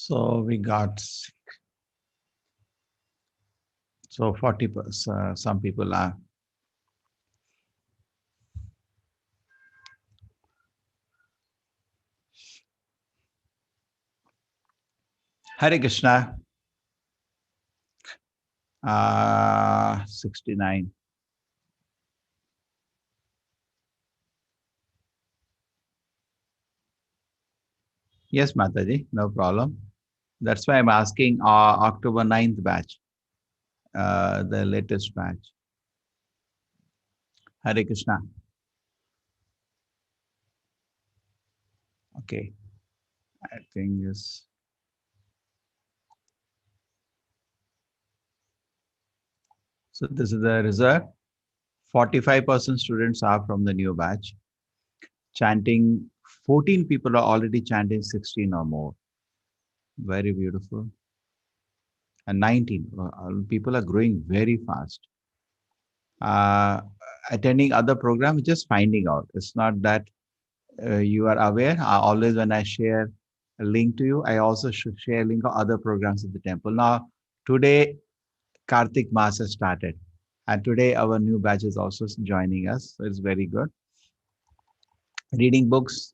So we got, so 40%, some people are. Hare Krishna, 69. Yes, Mataji, no problem. That's why I'm asking October 9th batch, the latest batch. Hare Krishna. Okay, I think is. So this is the result. 45% students are from the new batch. Chanting, 14 people are already chanting 16 or more. Very beautiful. And 19, people are growing very fast. Attending other programs, just finding out. It's not that you are aware. Always when I share a link to you, I also should share a link of other programs at the temple. Now, today, Kartik Mass has started. And today, our new batch is also joining us. So it's very good. Reading books.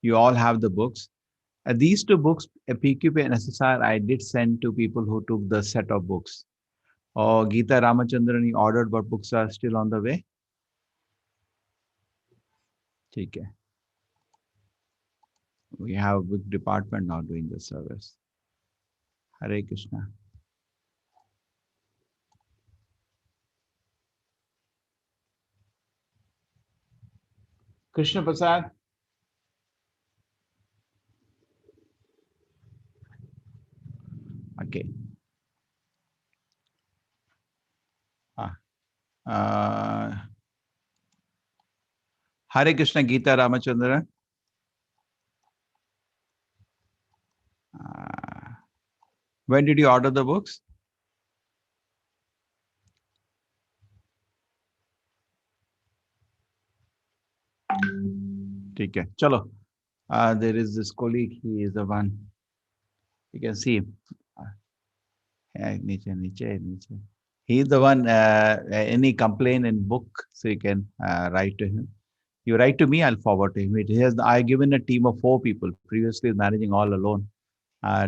You all have the books. These two books, PQP and SSR, I did send to people who took the set of books. Oh, Geeta Ramachandran, you ordered, but books are still on the way. Okay. We have a big department now doing the service. Hare Krishna. Krishna Prasad. Okay. Hare Krishna Geeta Ramachandran. When did you order the books? Okay. Chalo. There is this colleague. He is the one. You can see him. He is the one. Any complaint in book, so you can write to him. You write to me, I'll forward to him. It has. I given a team of 4 people. Previously, managing all alone.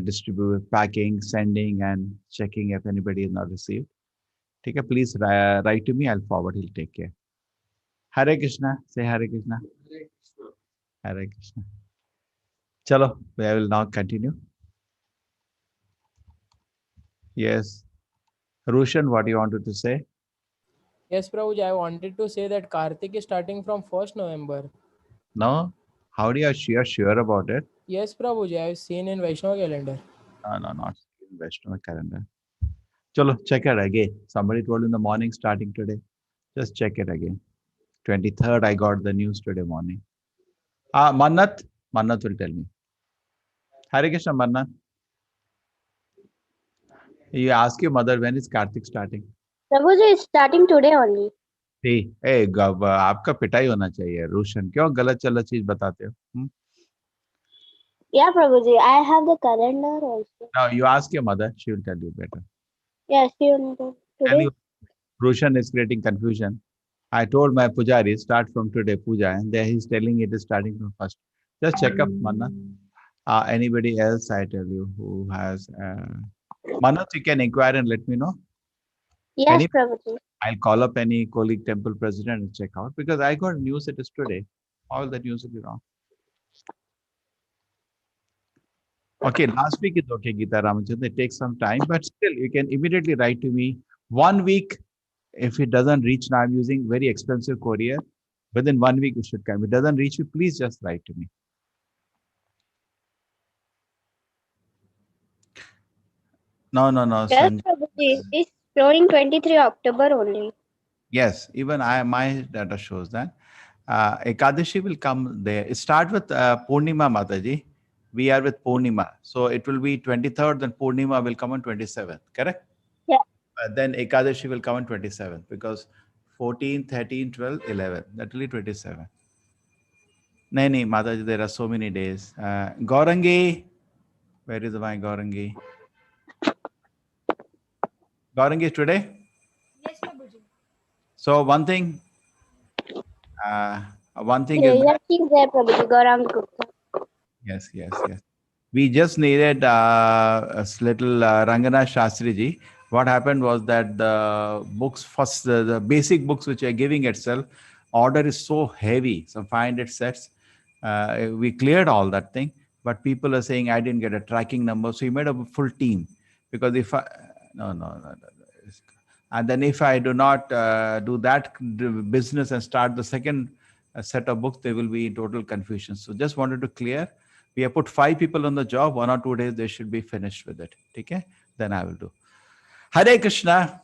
Distribute, packing, sending, and checking if anybody is not received. Take a please write to me. I'll forward. He'll take care. Hare Krishna. Say Hare Krishna. Hare Krishna. Chalo, I will now continue. Yes. Roshan, what do you wanted to say? Yes, Prabhuji, I wanted to say that Kartik is starting from 1st November. No? How do you are sure about it? Yes, Prabhuji, I have seen in Vaishnava calendar. No, not in Vaishnava calendar. Chalo, check it again. Somebody told in the morning starting today. Just check it again. 23rd, I got the news today morning. Mannat. Mannat will tell me. Hare Krishna, Mannat. You ask your mother when is Kartik starting? Prabhuji is starting today only. आपका पिटाई होना चाहिए रोशन क्यों गलत चलत चीज बताते हो Yeah, Prabhuji, I have the calendar also. Now you ask your mother, she will tell you better. Yes, you know, Tell today. you, Roshan is creating confusion. I told my pujari start from today puja, and there he's telling it is starting from first. Just check up, Manna. Anybody else? I tell you who has. Manna, you can inquire and let me know. Yes, Any, Prabhuji. I'll call up any colleague temple president and check out because I got news it is today. All the news will be wrong. Okay, last week is okay, Geeta Ramachandran. It takes some time, but still, you can immediately write to me. 1 week, if it doesn't reach, now I'm using very expensive courier. Within 1 week, it should come. If it doesn't reach you, please just write to me. No. Yes, Prabhuji. It's showing 23 October only. Yes, even my data shows that. Ekadashi will come there. It start with Purnima Mataji. We are with Purnima. So it will be 23rd, then Purnima will come on 27th, correct? Yeah. Then Ekadashi will come on 27th because 14, 13, 12, 11. That will be 27. Nahi, Mataji, there are so many days. Gaurangi, Where is my Gaurangi? Gaurangi is today? Yes, Prabhuji. So one thing Yeah, is yeah, she's there, Prabhuji. Gaurang Gupta. yes. We just needed a little Rangana Shastri ji. What happened was that the books first, the basic books which are giving itself, order is so heavy, some 500 sets. We cleared all that thing, but people are saying I didn't get a tracking number, so we made a full team. Because if I no. And then if I do not do that business and start the second set of books, there will be total confusion. So just wanted to clear. We have put 5 people on the job. 1 or 2 days they should be finished with it. Okay, then I will do. Hare Krishna.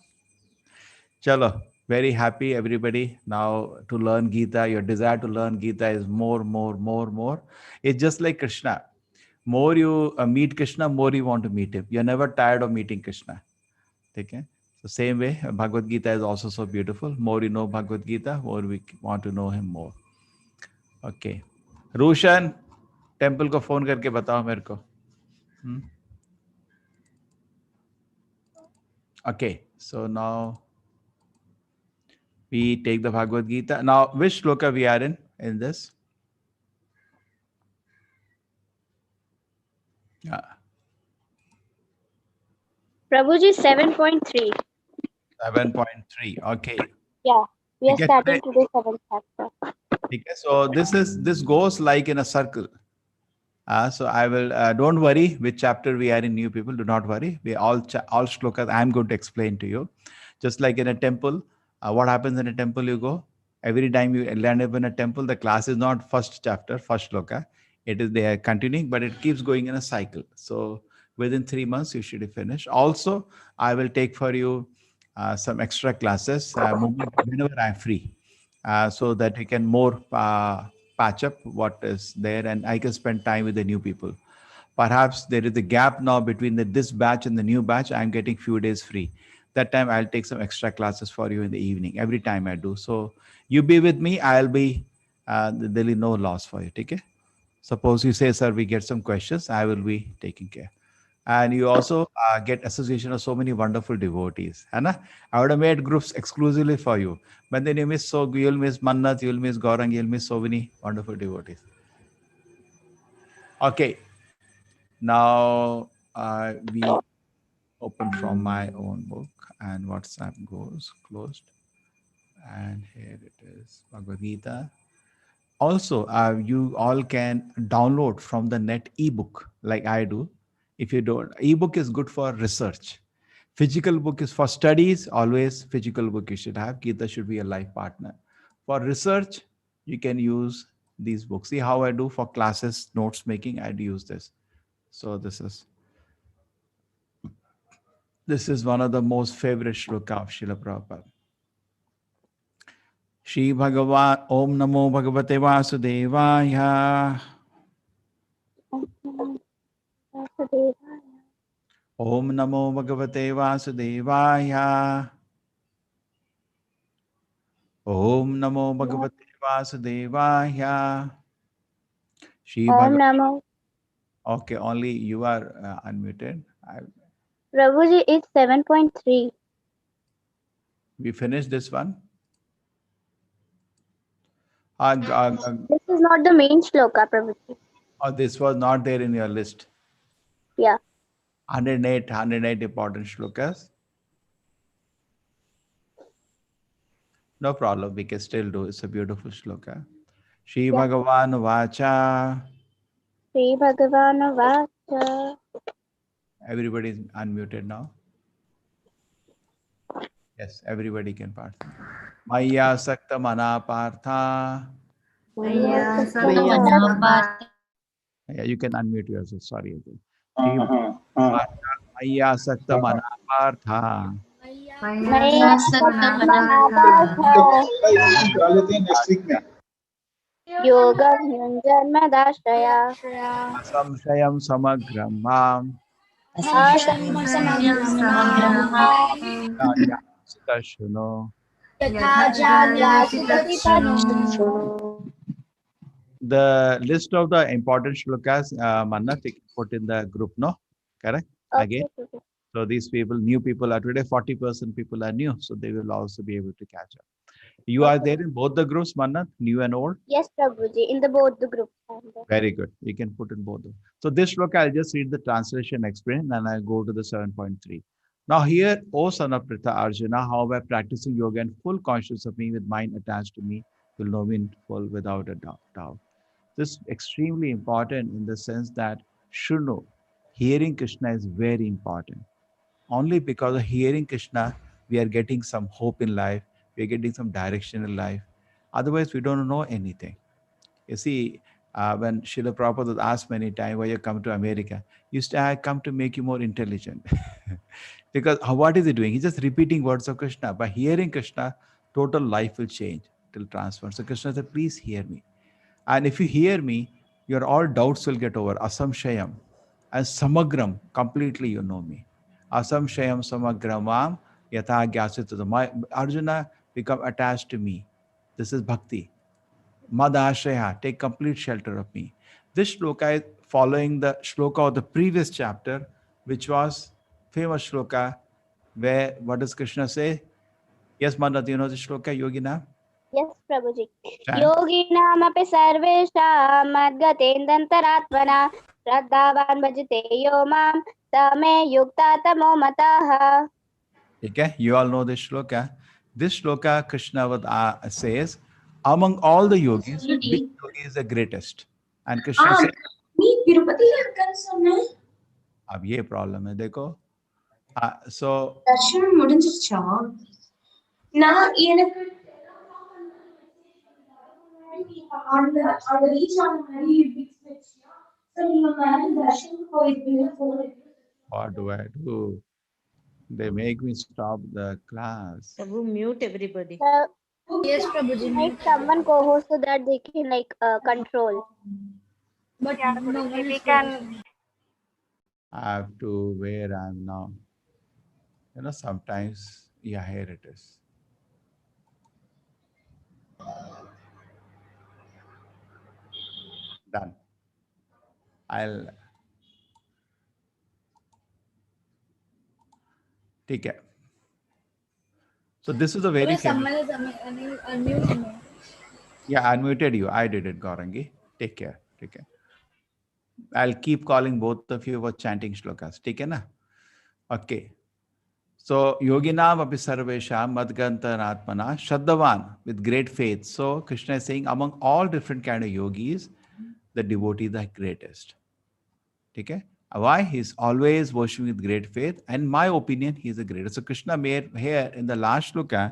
Chalo. Very happy everybody now to learn Gita. Your desire to learn Gita is more. It's just like Krishna. More you meet Krishna, more you want to meet him. You're never tired of meeting Krishna. Okay. So same way, Bhagavad Gita is also so beautiful. More you know Bhagavad Gita, more we want to know him more. Okay. Roshan, temple को phone करके बताओ मेरे को. Okay. So now we take the Bhagavad Gita. Now, which shloka we are in this? Yeah. Prabhuji, 7.3. 7.3. Okay. Yeah, we are Okay, starting today 7th chapter. Okay. So this goes like in a circle. So I will, don't worry which chapter we are in, new people, do not worry. We all shlokas I'm going to explain to you. Just like in a temple, what happens in a temple you go, every time you land up in a temple, the class is not first chapter, first shloka. It is, they are continuing, but it keeps going in a cycle. So within 3 months, you should finish. Also, I will take for you some extra classes whenever I'm free, so that you can more patch up what is there and I can spend time with the new people. Perhaps there is a gap now between this batch and the new batch. I'm getting few days free. That time I'll take some extra classes for you in the evening. Every time I do. So you be with me. I'll be, there'll be no loss for you. Okay? Suppose you say, sir, we get some questions. I will be taking care. And you also get association of so many wonderful devotees. Anna? I would have made groups exclusively for you. But then you'll miss Mannat, you'll miss Gaurang, you'll miss so many wonderful devotees. Okay. Now we open from my own book and WhatsApp goes closed. And here it is, Bhagavad Gita. Also, you all can download from the net ebook like I do. If you don't, ebook is good for research. Physical book is for studies. Always physical book you should have. Gita should be a life partner. For research, you can use these books. See how I do for classes, notes making, I'd use this. So this is one of the most favorite shloka of Srila Prabhupada. Shri Bhagavan, Om Namo Bhagavate Vasudevaya. Om Namo Bhagavate Vasudevaya. Om Namo Bhagavate Vasudevaya. Shri Om Bhagavan. Namo. Okay, only you are unmuted. Prabhuji, it's 7.3. We finished this one. This is not the main shloka, Prabhuji. Oh, this was not there in your list. Yeah. 108 important shlokas. No problem, we can still do. It's a beautiful shloka. Shri Bhagavan Vacha. Shri Bhagavan Vacha. Everybody is unmuted now. Yes, everybody can participate. Maya Sakta Mana Partha. Maya Yeah, you can unmute yourself. Sorry. Maya Sakta Mana Partha. Yoga Bhunjan Dashaya. Samshayam Samagram Mam. Shuno. The list of the important shlokas, Manat, you can put in the group, no? Correct? Okay, Again. Prabhuji. So these people, new people are today, 40% people are new. So they will also be able to catch up. You are Okay. there in both the groups, Manat, new and old? Yes, Prabhuji. In the both the groups. I'm there. Very good. You can put in both. So this shloka, I'll just read the translation explain and I'll go to the 7.3. Now here, O son of Pritha Arjuna, how by practicing yoga and full conscious of me with mind attached to me, will know me in full without a doubt. This is extremely important in the sense that Shunu, hearing Krishna is very important. Only because of hearing Krishna, we are getting some hope in life, we are getting some direction in life. Otherwise, we don't know anything. You see, when Srila Prabhupada was asked many times, why you come to America? You say, I come to make you more intelligent. Because what is he doing? He's just repeating words of Krishna. By hearing Krishna, total life will change, it will transform. So Krishna said, please hear me. And if you hear me, your all doubts will get over. Asamshayam. And samagram, completely you know me. Asamshayam samagramam yatha gyasita. My Arjuna become attached to me. This is bhakti. Madashraya, take complete shelter of me. This shloka is following the shloka of the previous chapter, which was famous shloka, where what does Krishna say? Yes, Manat, you know the shloka, Yogina? Yes, Prabhuji. Chant. योगिनामपि सर्वेषां मद्गतेन्दन्तरात्मना श्रद्धावान् भजते यो मां स मे युक्ता तमो मतः. Okay, you all know this shloka. This shloka, Krishna says, among all the yogis, which yogi is the greatest? And Krishna says, Tirupati కలుసున్నా अब ये problem है देखो. So దర్శనం முடிஞ்சிருச்சా நான் எனக்கு அந்த அந்த ரீச் ஆன மாதிரி சரி நீங்க மேல தர்ஷனம் போயிருப்பீங்க what do I do? They make me stop the class. Prabhu, mute everybody. Yes, Prabhuji. Make someone co-host so that they can control. But Yeah, no Guruji, one we is can. I have to where I'm now. You know, sometimes, yeah, here it is. Done. I'll take it. So this is a very famous. Someone is unmuting me. Yeah, I unmuted you. I did it, Gaurangi. Take care. Take care. I'll keep calling both of you for chanting shlokas. Take care, na? Okay. So yoginam api sarvesham madgantaratmana shaddavan, with great faith. So Krishna is saying among all different kind of yogis, the devotee is the greatest. Okay? Why? He's always worshiping with great faith. And in my opinion, he's the greatest. So Krishna made here in the last shloka,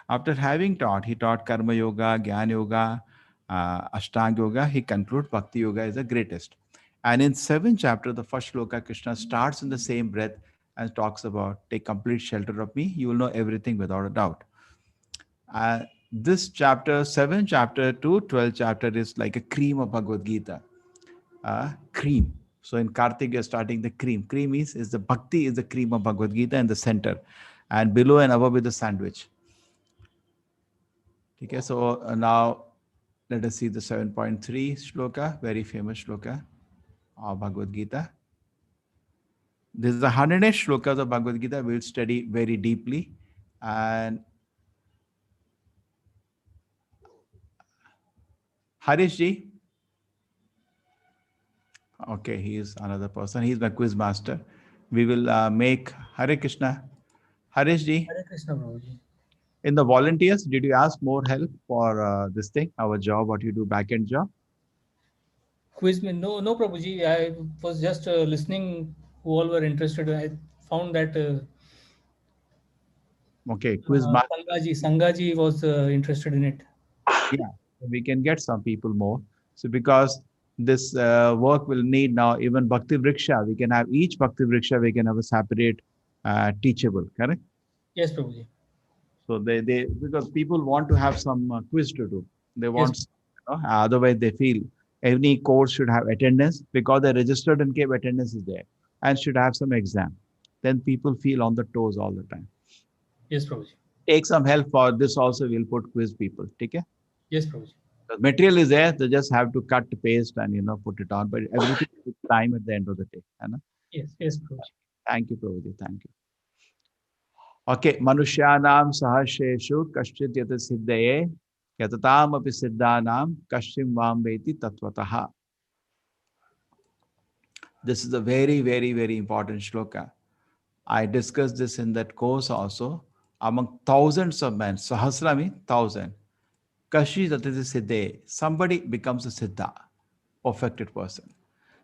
after having taught, he taught Karma Yoga, Jnana Yoga, Ashtanga Yoga, he concludes Bhakti Yoga is the greatest. And in 7th chapter, the first shloka, Krishna starts in the same breath and talks about, take complete shelter of me, you will know everything without a doubt. This chapter, 7th chapter to 12th chapter is like a cream of Bhagavad Gita. Cream. So in Kartik, you're starting the cream. Cream is the bhakti is the cream of Bhagavad Gita in the center. And below and above is the sandwich. Okay, so now let us see the 7.3 shloka, very famous shloka of Bhagavad Gita. This is the 100th shlokas of Bhagavad Gita. We'll study very deeply. And Harish ji. Okay, he is another person. He is my quiz master. We will make Hare Krishna. Harish ji. Hare Krishna, Prabhuji. In the volunteers, did you ask more help for this thing, our job, what you do, back-end job? Quiz me. No, no, Prabhuji. I was just listening who all were interested. I found that Okay, quiz master. Sangaji was interested in it. Yeah, we can get some people more. So because this work will need now even Bhakti Vriksha, we can have each Bhakti Vriksha, we can have a separate teachable, correct? Yes, Prabhuji. So they because people want to have some quiz to do. They want, Yes. Otherwise they feel any course should have attendance because they registered and kept attendance is there and should have some exam. Then people feel on the toes all the time. Yes, Prabhuji. Take some help for this also. We'll put quiz people. Okay? Yes, Prabhuji. The material is there, they just have to cut, paste, and put it on. But everything takes time at the end of the day. है ना? Yes, yes, Prabhuji. Thank you, Prabhuji. Thank you. Okay, Manushyanam sahasreshu kaschit yata siddhaye yatatam api siddhanam kaschim vam veti tattvataha. This is a very, very, very important shloka. I discussed this in that course also. Among thousands of men, sahasra means thousand. Kashi tatati siddhe, somebody becomes a siddha, perfected person.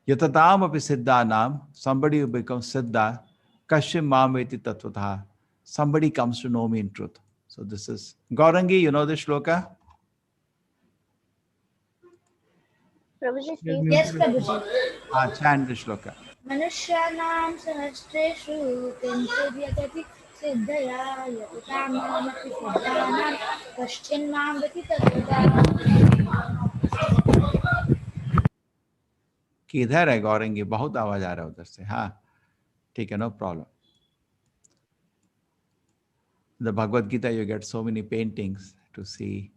Yatatam api siddhanam, somebody who becomes siddha, kashim mameti tattvataha, somebody comes to know me in truth. So this is, Gaurangi, you know this shloka? Prabhuji, You're please. Yes, muted. Prabhuji. Chant this shloka. मनुष्याणां सहस्रेषु किञ्चिद् यतति सिद्धया यततां मामपि सिद्धानां कश्चिन्मां वति तत्त्वता. किधर है गौरंगी? बहुत आवाज आ रहा है उधर से. हाँ, ठीक है, no problem. The Bhagavad Gita, you get so many paintings to see.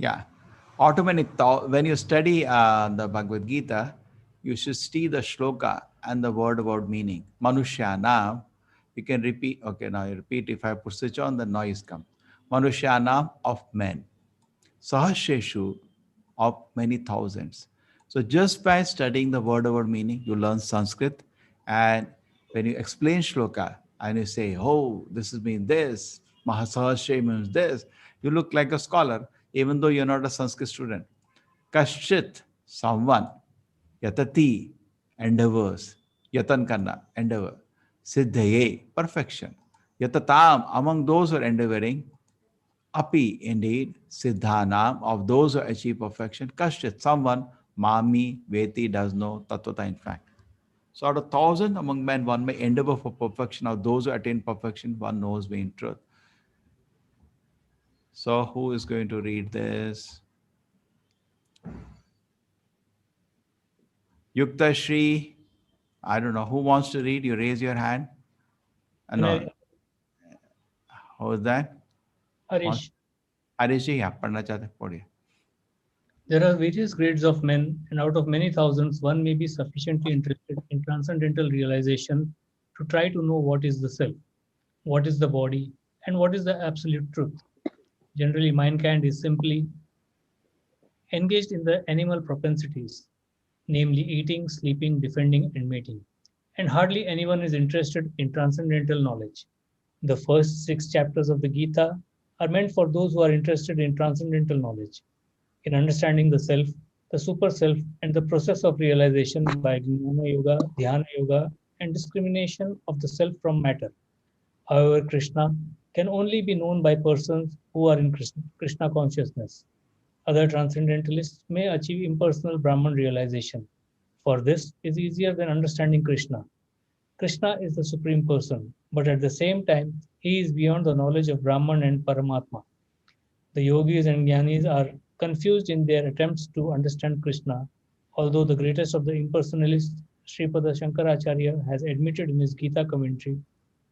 Yeah. When you study the Bhagavad Gita, you should see the shloka and the word about meaning. Manushyana, you can repeat. Okay, now you repeat. If I put switch on, the noise comes. Manushyana, of men. Sahasreshu, of many thousands. So just by studying the word about meaning, you learn Sanskrit. And when you explain shloka and you say, oh, this is mean this, Mahasahasre means this, you look like a scholar, even though you're not a Sanskrit student. Kashchit, someone, yatati, endeavors, yatan karna, endeavor, siddhaye, perfection, yatatam, among those who are endeavoring, api, indeed, siddhanam, of those who achieve perfection, kashchit, someone, mami, veti, does know, tattvata, in fact. So out of 1,000 among men, one may endeavor for perfection. Of those who attain perfection, one knows me in truth. So who is going to read this? Yukta Shri, I don't know. Who wants to read? You raise your hand. No. Who is that? Harish, Harish ji, yeah, पढ़ना चाहते हैं, पढ़िए. there are various grades of men, and out of many thousands, one may be sufficiently interested in transcendental realization to try to know what is the self, what is the body, and what is the absolute truth. Generally, mankind is simply engaged in the animal propensities, namely eating, sleeping, defending, and mating. And hardly anyone is interested in transcendental knowledge. The first 6 chapters of the Gita are meant for those who are interested in transcendental knowledge, in understanding the self, the super self, and the process of realization by Gnana Yoga, Dhyana Yoga, and discrimination of the self from matter. However, Krishna can only be known by persons who are in Krishna consciousness. Other transcendentalists may achieve impersonal Brahman realization. For this is easier than understanding Krishna. Krishna is the Supreme Person, but at the same time, he is beyond the knowledge of Brahman and Paramatma. The yogis and jnanis are confused in their attempts to understand Krishna, although the greatest of the impersonalists, Sripada Shankaracharya, has admitted in his Gita commentary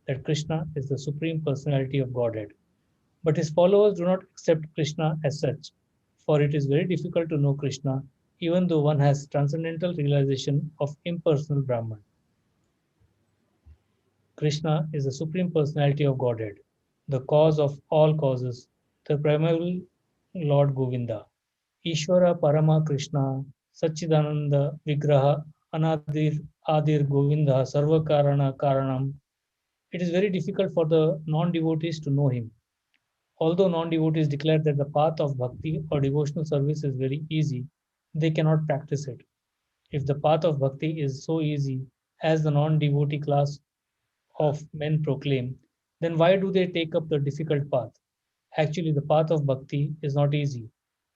that Krishna is the Supreme Personality of Godhead. But his followers do not accept Krishna as such, for it is very difficult to know Krishna, even though one has transcendental realization of impersonal Brahman. Krishna is the Supreme Personality of Godhead, the cause of all causes, the primeval Lord Govinda. Ishvara Parama Krishna, Satchidananda Vigraha, Adir Govinda, Sarva Karana Karanam. It is very difficult for the non-devotees to know him. Although non-devotees declare that the path of bhakti or devotional service is very easy, they cannot practice it. If the path of bhakti is so easy as the non-devotee class of men proclaim, then why do they take up the difficult path? Actually, the path of bhakti is not easy.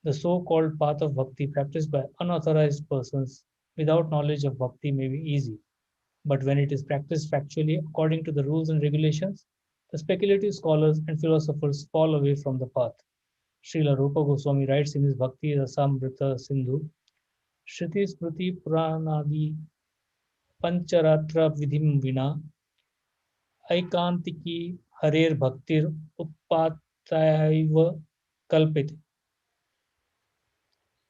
The so-called path of bhakti practiced by unauthorized persons without knowledge of bhakti may be easy. But when it is practiced factually according to the rules and regulations, the speculative scholars and philosophers fall away from the path. Srila Rupa Goswami writes in his Bhakti Rasamrita Sindhu, Shruti Smriti Puranadi pancharatra vidhim vina aikantiki harer bhaktir utpataiva kalpite.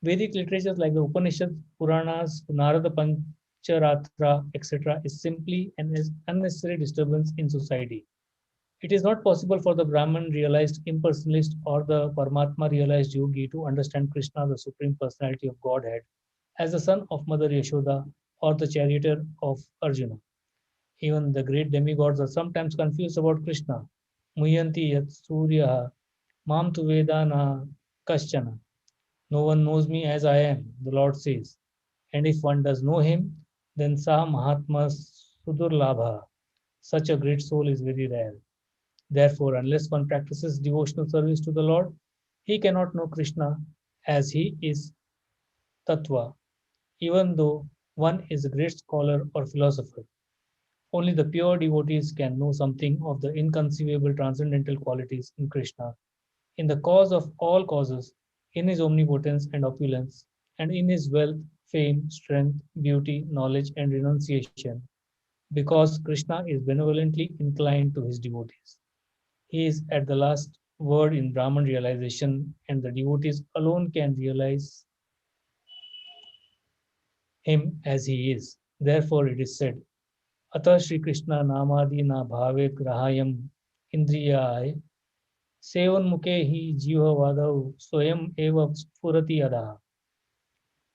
Vedic literatures like the Upanishads, Puranas, Narada Pancharatra, etc., is simply an unnecessary disturbance in society. It is not possible for the Brahman realized impersonalist or the Paramatma realized yogi to understand Krishna, the Supreme Personality of Godhead, as the son of Mother Yashoda or the charioteer of Arjuna. Even the great demigods are sometimes confused about Krishna. Muyanti yat surya mam tu vedana kaschana. No one knows me as I am, the Lord says. And if one does know him, then sa mahatma sudurlabha. Such a great soul is very rare. Therefore, unless one practices devotional service to the Lord, he cannot know Krishna as he is tattva, even though one is a great scholar or philosopher. Only the pure devotees can know something of the inconceivable transcendental qualities in Krishna, in the cause of all causes, in his omnipotence and opulence, and in his wealth, fame, strength, beauty, knowledge, and renunciation, because Krishna is benevolently inclined to his devotees. He is at the last word in Brahman realization, and the devotees alone can realize him as he is. Therefore, it is said, Atha Shri Krishna Namadi na bhave grahayam indriyay sevan mukhe hi jiva vadau swayam eva spurati adaha.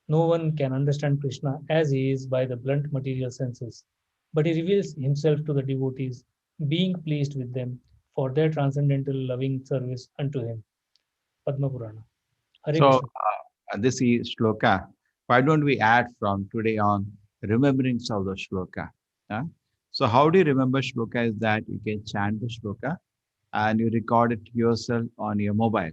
No one can understand Krishna as he is by the blunt material senses, but he reveals himself to the devotees, being pleased with them for their transcendental loving service unto him. Padma Purana. Hare So Krishna. this is shloka. Why don't we add from today on remembrance of the shloka? Huh? So how do you remember shloka is that you can chant the shloka and you record it yourself on your mobile.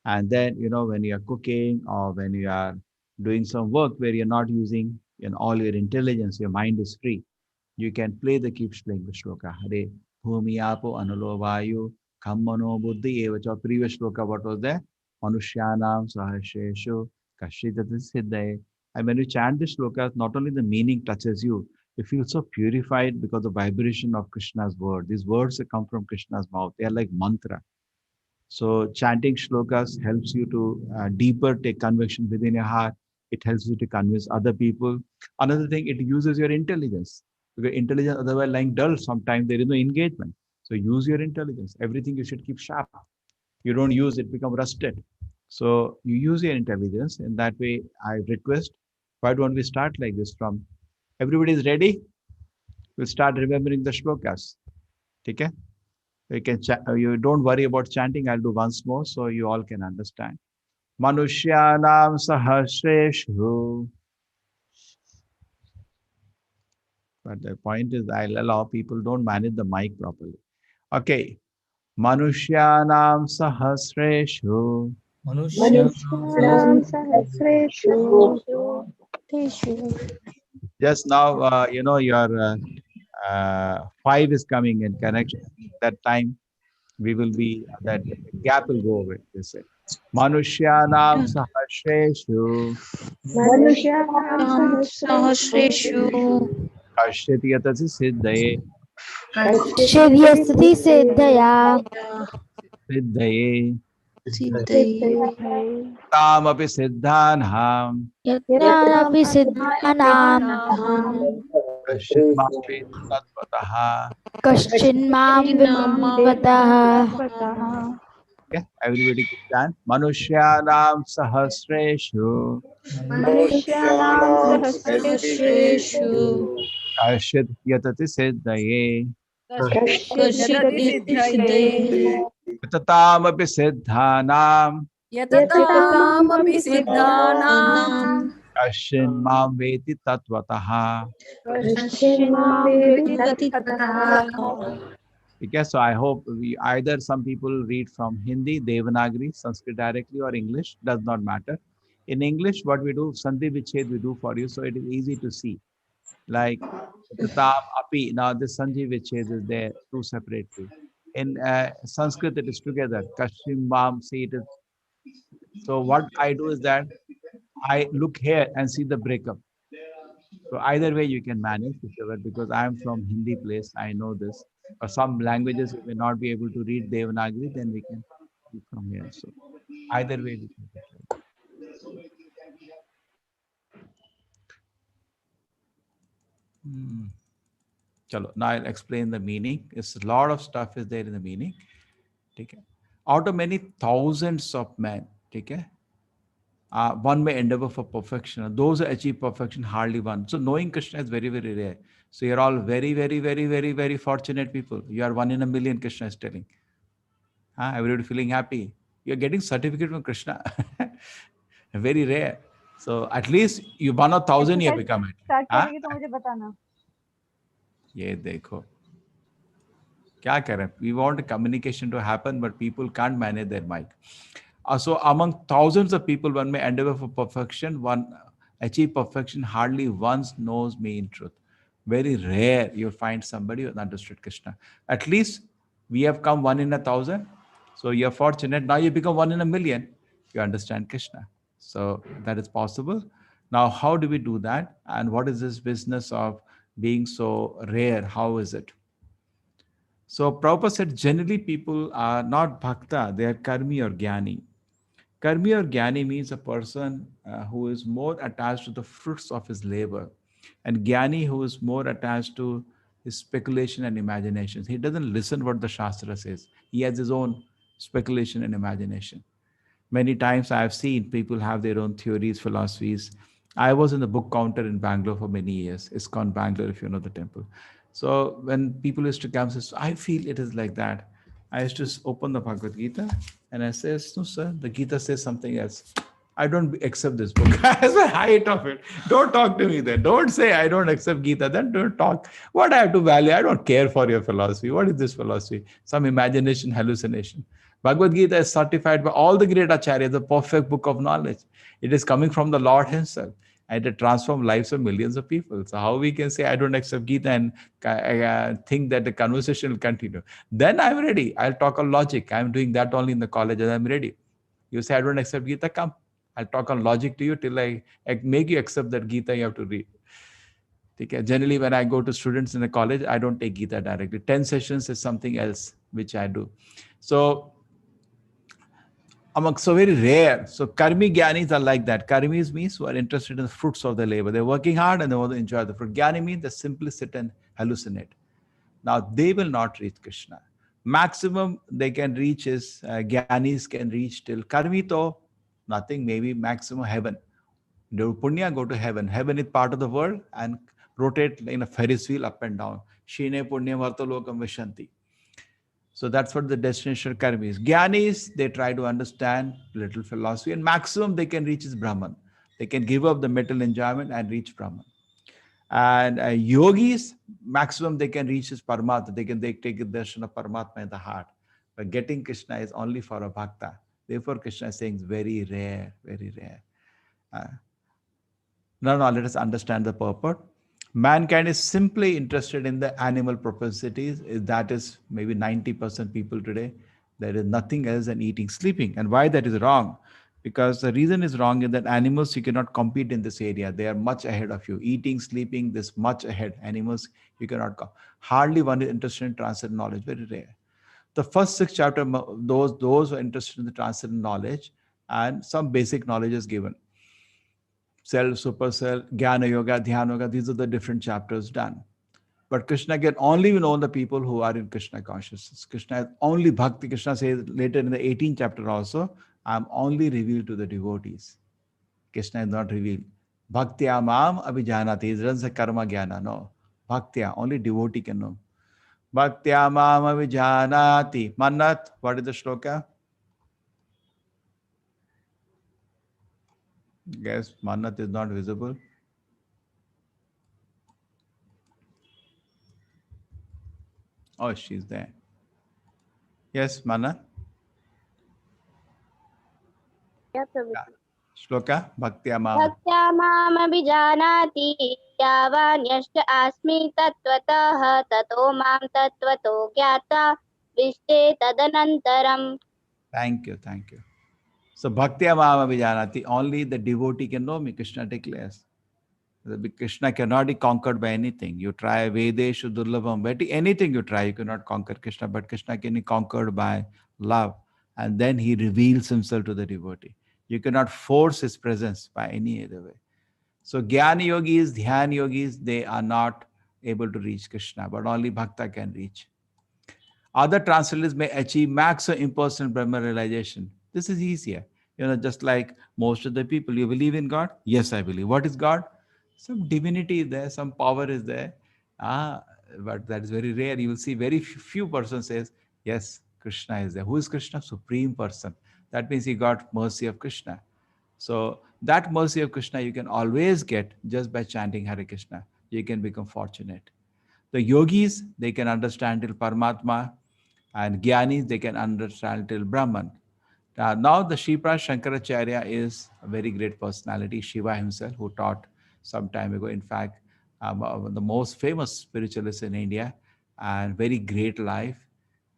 And then, when you are cooking or when you are doing some work where you're not using all your intelligence, your mind is free, you can play the keep playing the shloka. Hare Bhumi Apo Anulo Vayu Kammano Buddhi Evacha. Previous shloka, what was there? Manushyanam Sahasheshu Kashidati Siddhaye. And when you chant the shlokas, not only the meaning touches you, you feel so purified because the vibration of Krishna's word. These words that come from Krishna's mouth, they are like mantra. So chanting shlokas helps you to deeper take conviction within your heart. It helps you to convince other people. Another thing, it uses your intelligence. Because intelligence otherwise lying dull, sometimes there is no engagement. So use your intelligence. Everything you should keep sharp. You don't use it, become rusted. So you use your intelligence. In that way, I request, why don't we start like this from everybody is ready? We'll start remembering the shlokas. Okay? You don't worry about chanting. I'll do once more so you all can understand. Manushyanam sahasreshu. But the point is, I'll allow people don't manage the mic properly. Okay. Manushyanam sahasreshu. Manushya Manushanam sahasreshu teshu. Just now, your 5 is coming in connection. That time we will be, that gap will go away. They say. Manushyanam sahasreshu. Manushanam सहस्रेषु sahasreshu Kashyati yatasi siddhaye. कश्चिद्यस्ति Siddhaya Siddhaye. सिद्धये Tam api siddhanham. यत्रापि सिद्धानां Kasyat mamveti tatvataha. कश्चिन्मां विद्वतः Okay, everybody can chant. Manushyanam sahasreshu. Manushanam सहस्रेषु Kasyat yatati siddhaye. कश्चिद्यस्ति सिद्धये Tam api siddhanam. यततामपि सिद्धानां Kashin mamveti tatvataha. Okay, so I hope we either some people read from Hindi, Devanagari, Sanskrit directly, or English, does not matter. In English, what we do, Sandhi Vichhed we do for you, so it is easy to see. Like Tatam Api, now this Sandhi Vichhed is there, two separately. In Sanskrit, it is together. Kashim Mam, see it is. So what I do is that I look here and see the breakup. So either way you can manage, whichever, because I am from Hindi place, I know this. For some languages we may not be able to read Devanagari, then we can read from here. So either way we can try. Hmm. Chalo, now I'll explain the meaning. It's a lot of stuff is there in the meaning. Okay. Out of many thousands of men, okay, one may endeavor for perfection. Those who achieve perfection, hardly one. So knowing Krishna is very, very rare. So you're all very, very, very, very, very fortunate people. You are 1 in a million, Krishna is telling. Everybody feeling happy. You're getting certificate from Krishna. Very rare. So at least you 1 or 1,000 you have become it. Start करेगी तो मुझे बताना. ये देखो क्या करें. We want communication to happen, but people can't manage their mic. So among thousands of people, one may endeavor for perfection, one achieve perfection, hardly once knows me in truth. Very rare you'll find somebody who has understood Krishna. At least we have come 1 in 1,000. So you're fortunate. Now you become 1 in 1,000,000. You understand Krishna. So that is possible. Now, how do we do that? And what is this business of being so rare? How is it? So Prabhupada said, generally people are not bhakta, they are karmi or jnani. Karmi or jnani means a person who is more attached to the fruits of his labor, and jnani who is more attached to his speculation and imaginations. He doesn't listen what the Shastra says. He has his own speculation and imagination. Many times I have seen people have their own theories, philosophies. I was in the book counter in Bangalore for many years, ISKCON Bangalore, if you know the temple. So when people used to come, says, I feel it is like that. I used to open the Bhagavad Gita and I says, no, sir, the Gita says something else. I don't accept this book. That's the height of it. Don't talk to me then. Don't say I don't accept Gita. Then don't talk. What I have to value? I don't care for your philosophy. What is this philosophy? Some imagination, hallucination. Bhagavad Gita is certified by all the great acharyas, the perfect book of knowledge. It is coming from the Lord himself. And it transforms lives of millions of people. So how we can say I don't accept Gita and think that the conversation will continue? Then I'm ready. I'll talk on logic. I'm doing that only in the college and I'm ready. You say I don't accept Gita, come. I'll talk on logic to you till I make you accept that Gita you have to read. Okay. Generally, when I go to students in the college, I don't take Gita directly. 10 sessions is something else which I do. So very rare. So karmi jnanis are like that. Karmis means who are interested in the fruits of their labor. They're working hard and they want to enjoy the fruit. Jnani means they simply sit and hallucinate. Now they will not reach Krishna. Maximum they can reach is jnanis can reach till karmi to nothing, maybe maximum heaven. Do punya, go to heaven. Heaven is part of the world and rotate in a Ferris wheel up and down. Shine punya vartalokam vishanti. So that's what the destination of karmi is. Jnanis, they try to understand little philosophy, and maximum they can reach is Brahman. They can give up the material enjoyment and reach Brahman. And yogis, maximum they can reach is Paramatma. They take the darshan of Paramatma in the heart. But getting Krishna is only for a bhakta. Therefore, Krishna is saying very rare, very rare. Now let us understand the purport. Mankind is simply interested in the animal propensities. That is maybe 90% people today. There is nothing else than eating, sleeping. And why that is wrong? Because the reason is wrong is that animals, you cannot compete in this area. They are much ahead of you. Eating, sleeping, this much ahead. Animals, you cannot come. Hardly one is interested in transcendental knowledge, very rare. The first 6 chapters, those who are interested in the transcendental knowledge and some basic knowledge is given. Self, supercell, Jnana Yoga, Dhyana Yoga, these are the different chapters done. But Krishna can only know the people who are in Krishna consciousness. Krishna is only bhakti. Krishna says later in the 18th chapter also, I am only revealed to the devotees. Krishna is not revealed. Bhaktya mam abhijanati. It doesn't say karma jnana. No. Bhaktya, only devotee can know. Bhaktya mam abhijanati. Manat, what is the shloka? Guess Manat is not visible. Oh, she's there. Yes, Manat. Yeah, Prabhu. Shloka, Bhaktya Mam. Bhaktya mam abhijanati yavanyashta asmi tattvataha tato mam tattvato gyata vishte tadanantaram. Thank you, thank you. So Bhaktya Mam Abhijanati, only the devotee can know me, Krishna declares. Krishna cannot be conquered by anything. You try Vedeshu Durlabham, anything you try, you cannot conquer Krishna, but Krishna can be conquered by love. And then he reveals himself to the devotee. You cannot force his presence by any other way. So Jnana yogis, Dhyan yogis, they are not able to reach Krishna, but only Bhakta can reach. Other transcendentalists may achieve maximum impersonal Brahma realization. This is easier. Just like most of the people, you believe in God? Yes, I believe. What is God? Some divinity is there, some power is there. But that is very rare. You will see very few persons says, yes, Krishna is there. Who is Krishna? Supreme person. That means he got mercy of Krishna. So that mercy of Krishna you can always get just by chanting Hare Krishna. You can become fortunate. The yogis, they can understand till Paramatma, and Gyanis, they can understand till Brahman. Now the Sripad Shankaracharya is a very great personality, Shiva himself, who taught some time ago. In fact, the most famous spiritualist in India, and very great life.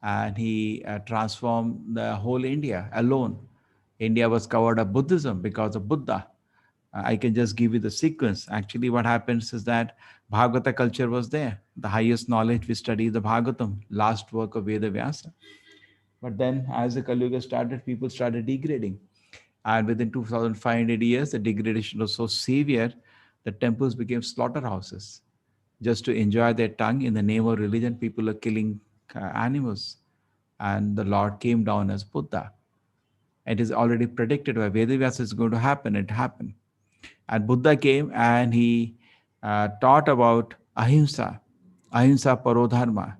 And he transformed the whole India alone. India was covered by Buddhism because of Buddha. I can just give you the sequence. Actually, what happens is that Bhagavata culture was there. The highest knowledge we study the Bhagavatam, last work of Veda Vyasa. But then as the Kali Yuga started, people started degrading. And within 2,500 years, the degradation was so severe that temples became slaughterhouses. Just to enjoy their tongue in the name of religion, people are killing animals. And the Lord came down as Buddha. It is already predicted by Vedavyasa is going to happen. It happened. And Buddha came and he taught about ahimsa, ahimsa parodharma.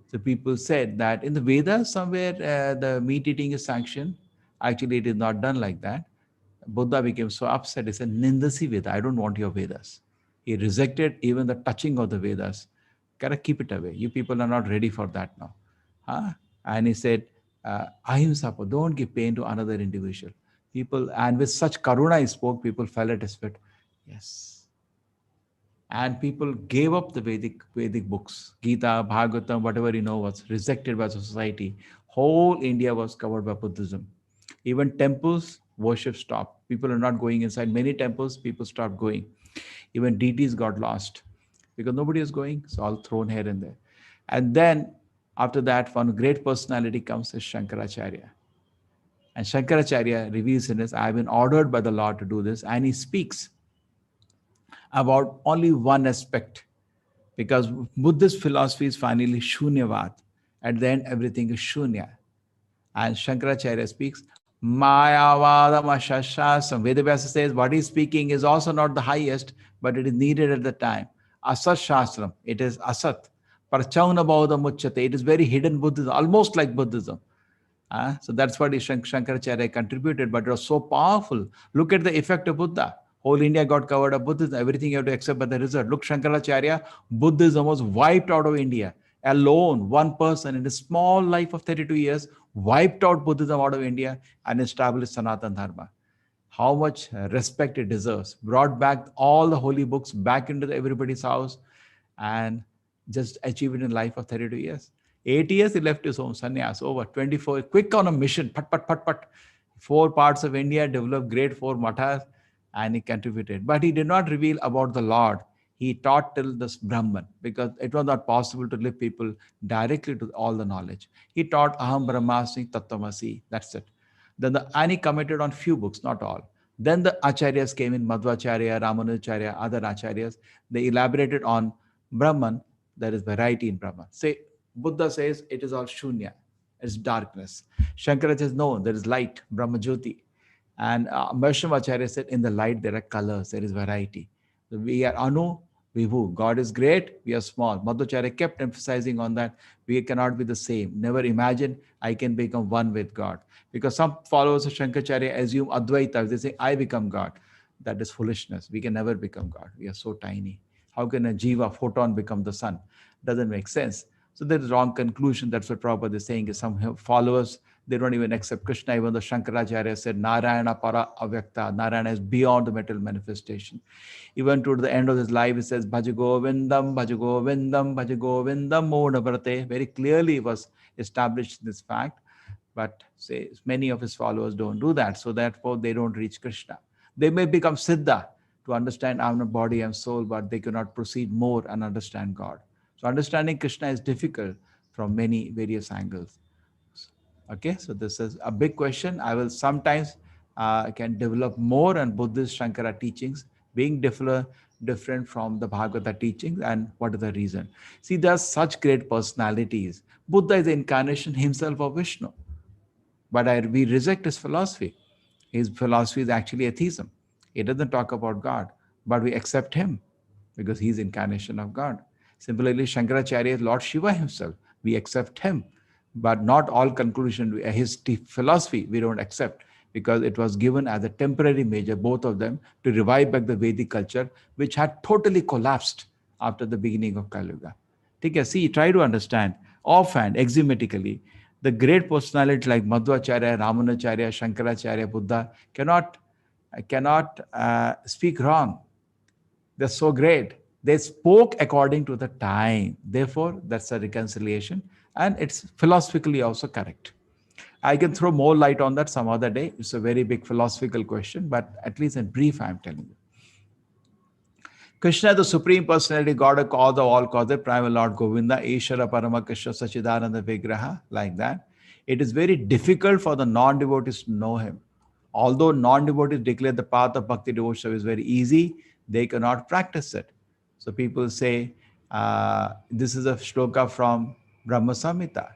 So people said that in the Vedas, somewhere the meat eating is sanctioned. Actually, it is not done like that. Buddha became so upset. He said, Nindasi Veda, I don't want your Vedas. He rejected even the touching of the Vedas. Gotta keep it away. You people are not ready for that now. Huh? And he said, ahimsa, don't give pain to another individual. People, and with such karuna he spoke, people fell at his feet. Yes. And people gave up the Vedic books. Gita, Bhagavatam, whatever was rejected by society. Whole India was covered by Buddhism. Even temples, worship stopped. People are not going inside. Many temples, people stopped going. Even deities got lost because nobody is going. It's all thrown here and there. And then after that, one great personality comes as Shankaracharya. And Shankaracharya reveals in this, I have been ordered by the Lord to do this. And he speaks about only one aspect, because Buddhist philosophy is finally Shunyavad. At the end, everything is Shunya. And Shankaracharya speaks, Mayavadam Ashashasam. Vedavyasa says what he's speaking is also not the highest, but it is needed at the time. Asat Shastram, it is Asat. Parchauna Bauddha Muchyate, it is very hidden Buddhism, almost like Buddhism. So that's what Shankaracharya contributed, but it was so powerful. Look at the effect of Buddha. Whole India got covered up Buddhism. Everything you have to accept by the result. Look, Shankaracharya, Buddhism was wiped out of India. Alone, one person in a small life of 32 years, wiped out Buddhism out of India and established Sanatana Dharma. How much respect it deserves. Brought back all the holy books back into everybody's house and just achieved it in life of 32 years. 8 years he left his home, sannyas, over 24, quick on a mission, pat. 4 parts of India, developed great 4 mathas, and he contributed. But he did not reveal about the Lord. He taught till this Brahman, because it was not possible to lift people directly to all the knowledge. He taught Aham Brahmasmi Tattvamasi, that's it. And he commented on few books, not all. Then the acharyas came in, Madhvacharya, Ramanujacharya, other acharyas. They elaborated on Brahman. There is variety in Brahman. Say, Buddha says it is all Shunya, it's darkness. Shankara says, no, there is light, Brahma Jyoti. And Vaishnavacharya said, in the light there are colors, there is variety. So we are Anu, Vibhu. God is great, we are small. Madhvacharya kept emphasizing on that. We cannot be the same. Never imagine I can become one with God. Because some followers of Shankaracharya assume Advaita. They say, I become God. That is foolishness. We can never become God. We are so tiny. How can a jiva, photon, become the sun? Doesn't make sense. So there is wrong conclusion. That's what Prabhupada is saying. Is some followers, they don't even accept Krishna, even though Shankaracharya said Narayana para avyakta. Narayana is beyond the material manifestation. Even to the end of his life, he says, Bhaja Govindam, Bhaja Govindam, Bhaja Govindam, Modabrate. Very clearly was established this fact. But say many of his followers don't do that. So therefore, they don't reach Krishna. They may become Siddha. to understand I'm a body, I'm soul, but they cannot proceed more and understand God. So understanding Krishna is difficult from many various angles. Okay, so this is a big question. I will sometimes can develop more on Buddhist Shankara teachings being different from the Bhagavata teachings and what is the reason. See, there are such great personalities. Buddha is the incarnation himself of Vishnu, but we reject his philosophy. His philosophy is actually atheism. He doesn't talk about God, but we accept him because he's incarnation of God. Similarly, Shankaracharya is Lord Shiva himself. We accept him, but not all conclusion. His philosophy we don't accept because it was given as a temporary measure, both of them, to revive back the Vedic culture, which had totally collapsed after the beginning of Kali Yuga. Okay, see, try to understand offhand, axiomatically, the great personalities like Madhvacharya, Ramanacharya, Shankaracharya, Buddha cannot speak wrong. They're so great. They spoke according to the time. Therefore, that's a reconciliation. And it's philosophically also correct. I can throw more light on that some other day. It's a very big philosophical question, but at least in brief, I'm telling you. Krishna, the Supreme Personality, God of all the all causes, Primal Lord Govinda, Ishvara Parama Krishna Sachidananda Vigraha, like that. It is very difficult for the non-devotees to know him. Although non-devotees declare the path of bhakti devotion is very easy, they cannot practice it. So people say, this is a shloka from Brahma Samhita.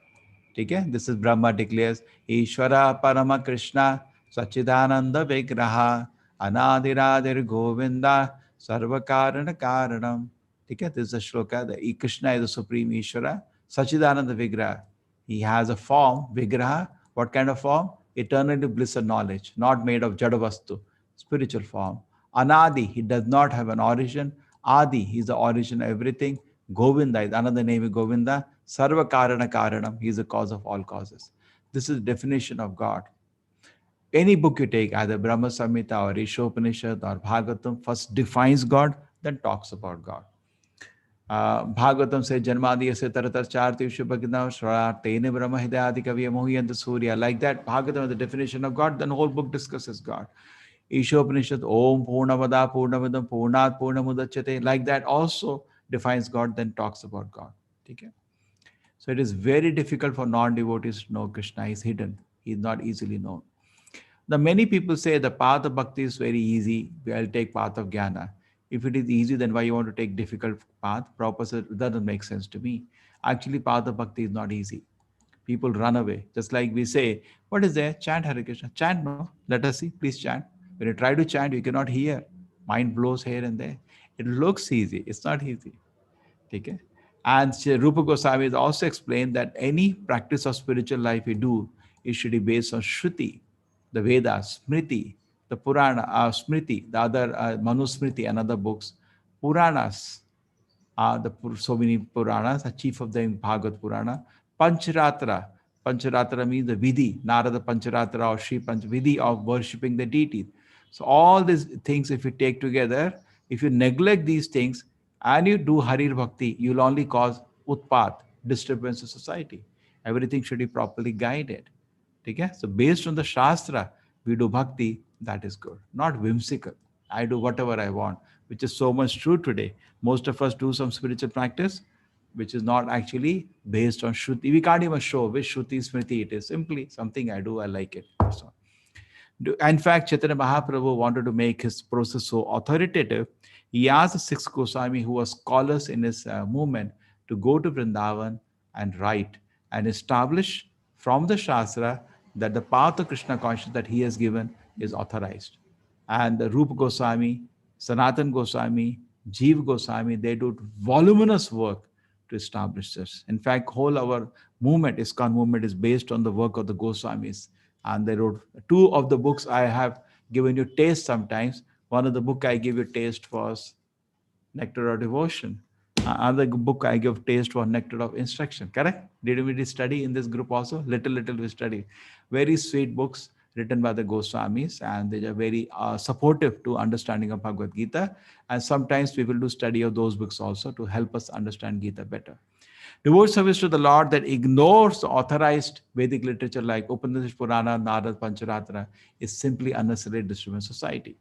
Okay? This is Brahma declares, Ishvara Parama Krishna Sachidananda Vigraha Anadiradir Govinda Sarva Karana Karanam. Okay? This is a shloka. The Krishna is the Supreme Ishvara, Sachidananda Vigraha. He has a form, Vigraha. What kind of form? Eternally bliss and knowledge, not made of Jadavastu, spiritual form. Anadi, he does not have an origin. Adi, he is the origin of everything. Govinda is another name of Govinda. Sarva Karana Karanam, he is the cause of all causes. This is the definition of God. Any book you take, either Brahma Samhita or Ishopanishad or Bhagavatam, first defines God, then talks about God. Bhagavatam says, Janmadiya se taratar charti shubhagna shra tene brahma hidayati kaviya mohiyanta surya. Like that, Bhagavatam is the definition of God, then the whole book discusses God. Ishopanishad, Om Purnamada Purnamidam Purnat Purnamudachyate. Like that also defines God, then talks about God. Okay? So it is very difficult for non-devotees to know Krishna. He is hidden. He is not easily known. The many people say the path of bhakti is very easy. I'll take path of jnana. If it is easy, then why you want to take difficult path? Prabhupada said, that doesn't make sense to me. Actually, path of bhakti is not easy. People run away. Just like we say, what is there? Chant Hare Krishna. Chant, no. Let us see. Please chant. When you try to chant, you cannot hear. Mind blows here and there. It looks easy. It's not easy. Okay? And Rupa Goswami has also explained that any practice of spiritual life you do, it should be based on Shruti, the Vedas, Smriti, the Purana, Smriti, the other Manu Smriti and other books. Puranas, so many Puranas, the chief of them Bhagavad Purana. Pancharatra, Pancharatra means the Vidhi, Narada Pancharatra or Sri Panch, Vidhi of worshipping the deity. So all these things, if you take together, if you neglect these things and you do Harir Bhakti, you'll only cause utpat, disturbance in society. Everything should be properly guided. Okay? So based on the Shastra, we do Bhakti, that is good. Not whimsical. I do whatever I want, which is so much true today. Most of us do some spiritual practice, which is not actually based on Shruti. We can't even show which Shruti, Smriti it is. Simply something I do, I like it. So, in fact, Chaitanya Mahaprabhu wanted to make his process so authoritative. He asked the six Goswami, who were scholars in his movement, to go to Vrindavan and write and establish from the Shastra that the path of Krishna consciousness that he has given is authorized. And the Rupa Goswami, Sanatan Goswami, Jeev Goswami, they do voluminous work to establish this. In fact, whole our movement, ISKCON movement, is based on the work of the Goswamis. And they wrote 2 of the books I have given you taste sometimes. One of the book I give you taste was Nectar of Devotion. Another book I give taste was Nectar of Instruction. Correct? Did we study in this group also? Little we study. Very sweet books written by the Goswamis, and they are very supportive to understanding of Bhagavad Gita. And sometimes we will do study of those books also to help us understand Gita better. Devote service to the Lord that ignores the authorized Vedic literature like Upanishad, Purana, Narada, Pancharatra is simply unnecessary disturbance society.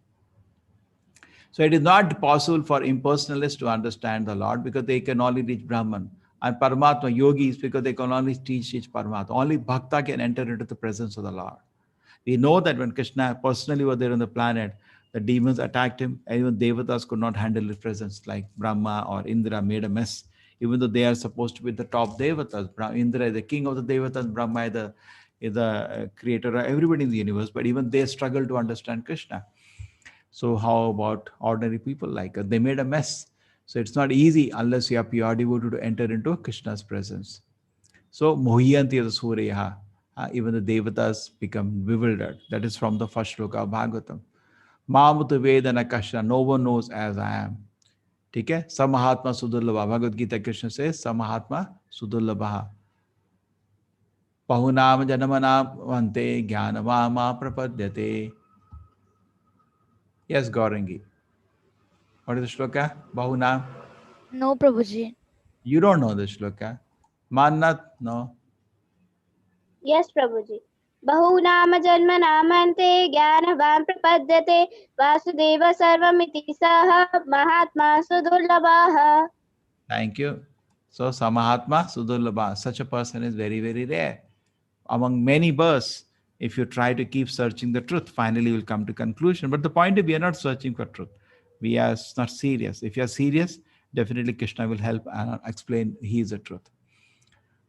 So it is not possible for impersonalists to understand the Lord because they can only reach Brahman. And Paramatma yogis because they can only teach Paramatma. Only Bhakta can enter into the presence of the Lord. We know that when Krishna personally was there on the planet, the demons attacked him, and even Devatas could not handle his presence, like Brahma or Indra made a mess, even though they are supposed to be the top Devatas. Indra is the king of the Devatas, Brahma is the creator of everybody in the universe, but even they struggle to understand Krishna. So how about ordinary people like us? They made a mess. So it's not easy unless you are pure devotee to enter into Krishna's presence. So Mohiyanti the Surya, even the Devatas become bewildered. That is from the first shloka of Bhagavatam. Mamut Vedana Kashna, no one knows as I am. ठीक है Samahatma Sudurlabha. Bhagavad Gita Krishna says Samahatma Sudurlabha. Pahunam Janamanam Vante Jnanavama Prapadyate. Yes, Gaurangi. What is the shloka? Bahunam. No, Prabhuji. You don't know the shloka. Manat, no. Yes, Prabhuji. Bahunama janma namante jnanavam prapadyate Vasudeva sarvamiti saha Mahatma sudurlabhaha. Thank you. So Samahatma Sudurlabha. Such a person is very, very rare. Among many births, if you try to keep searching the truth, finally you will come to conclusion. But the point is, we are not searching for truth. We are not serious. If you are serious, definitely Krishna will help and explain he is the truth.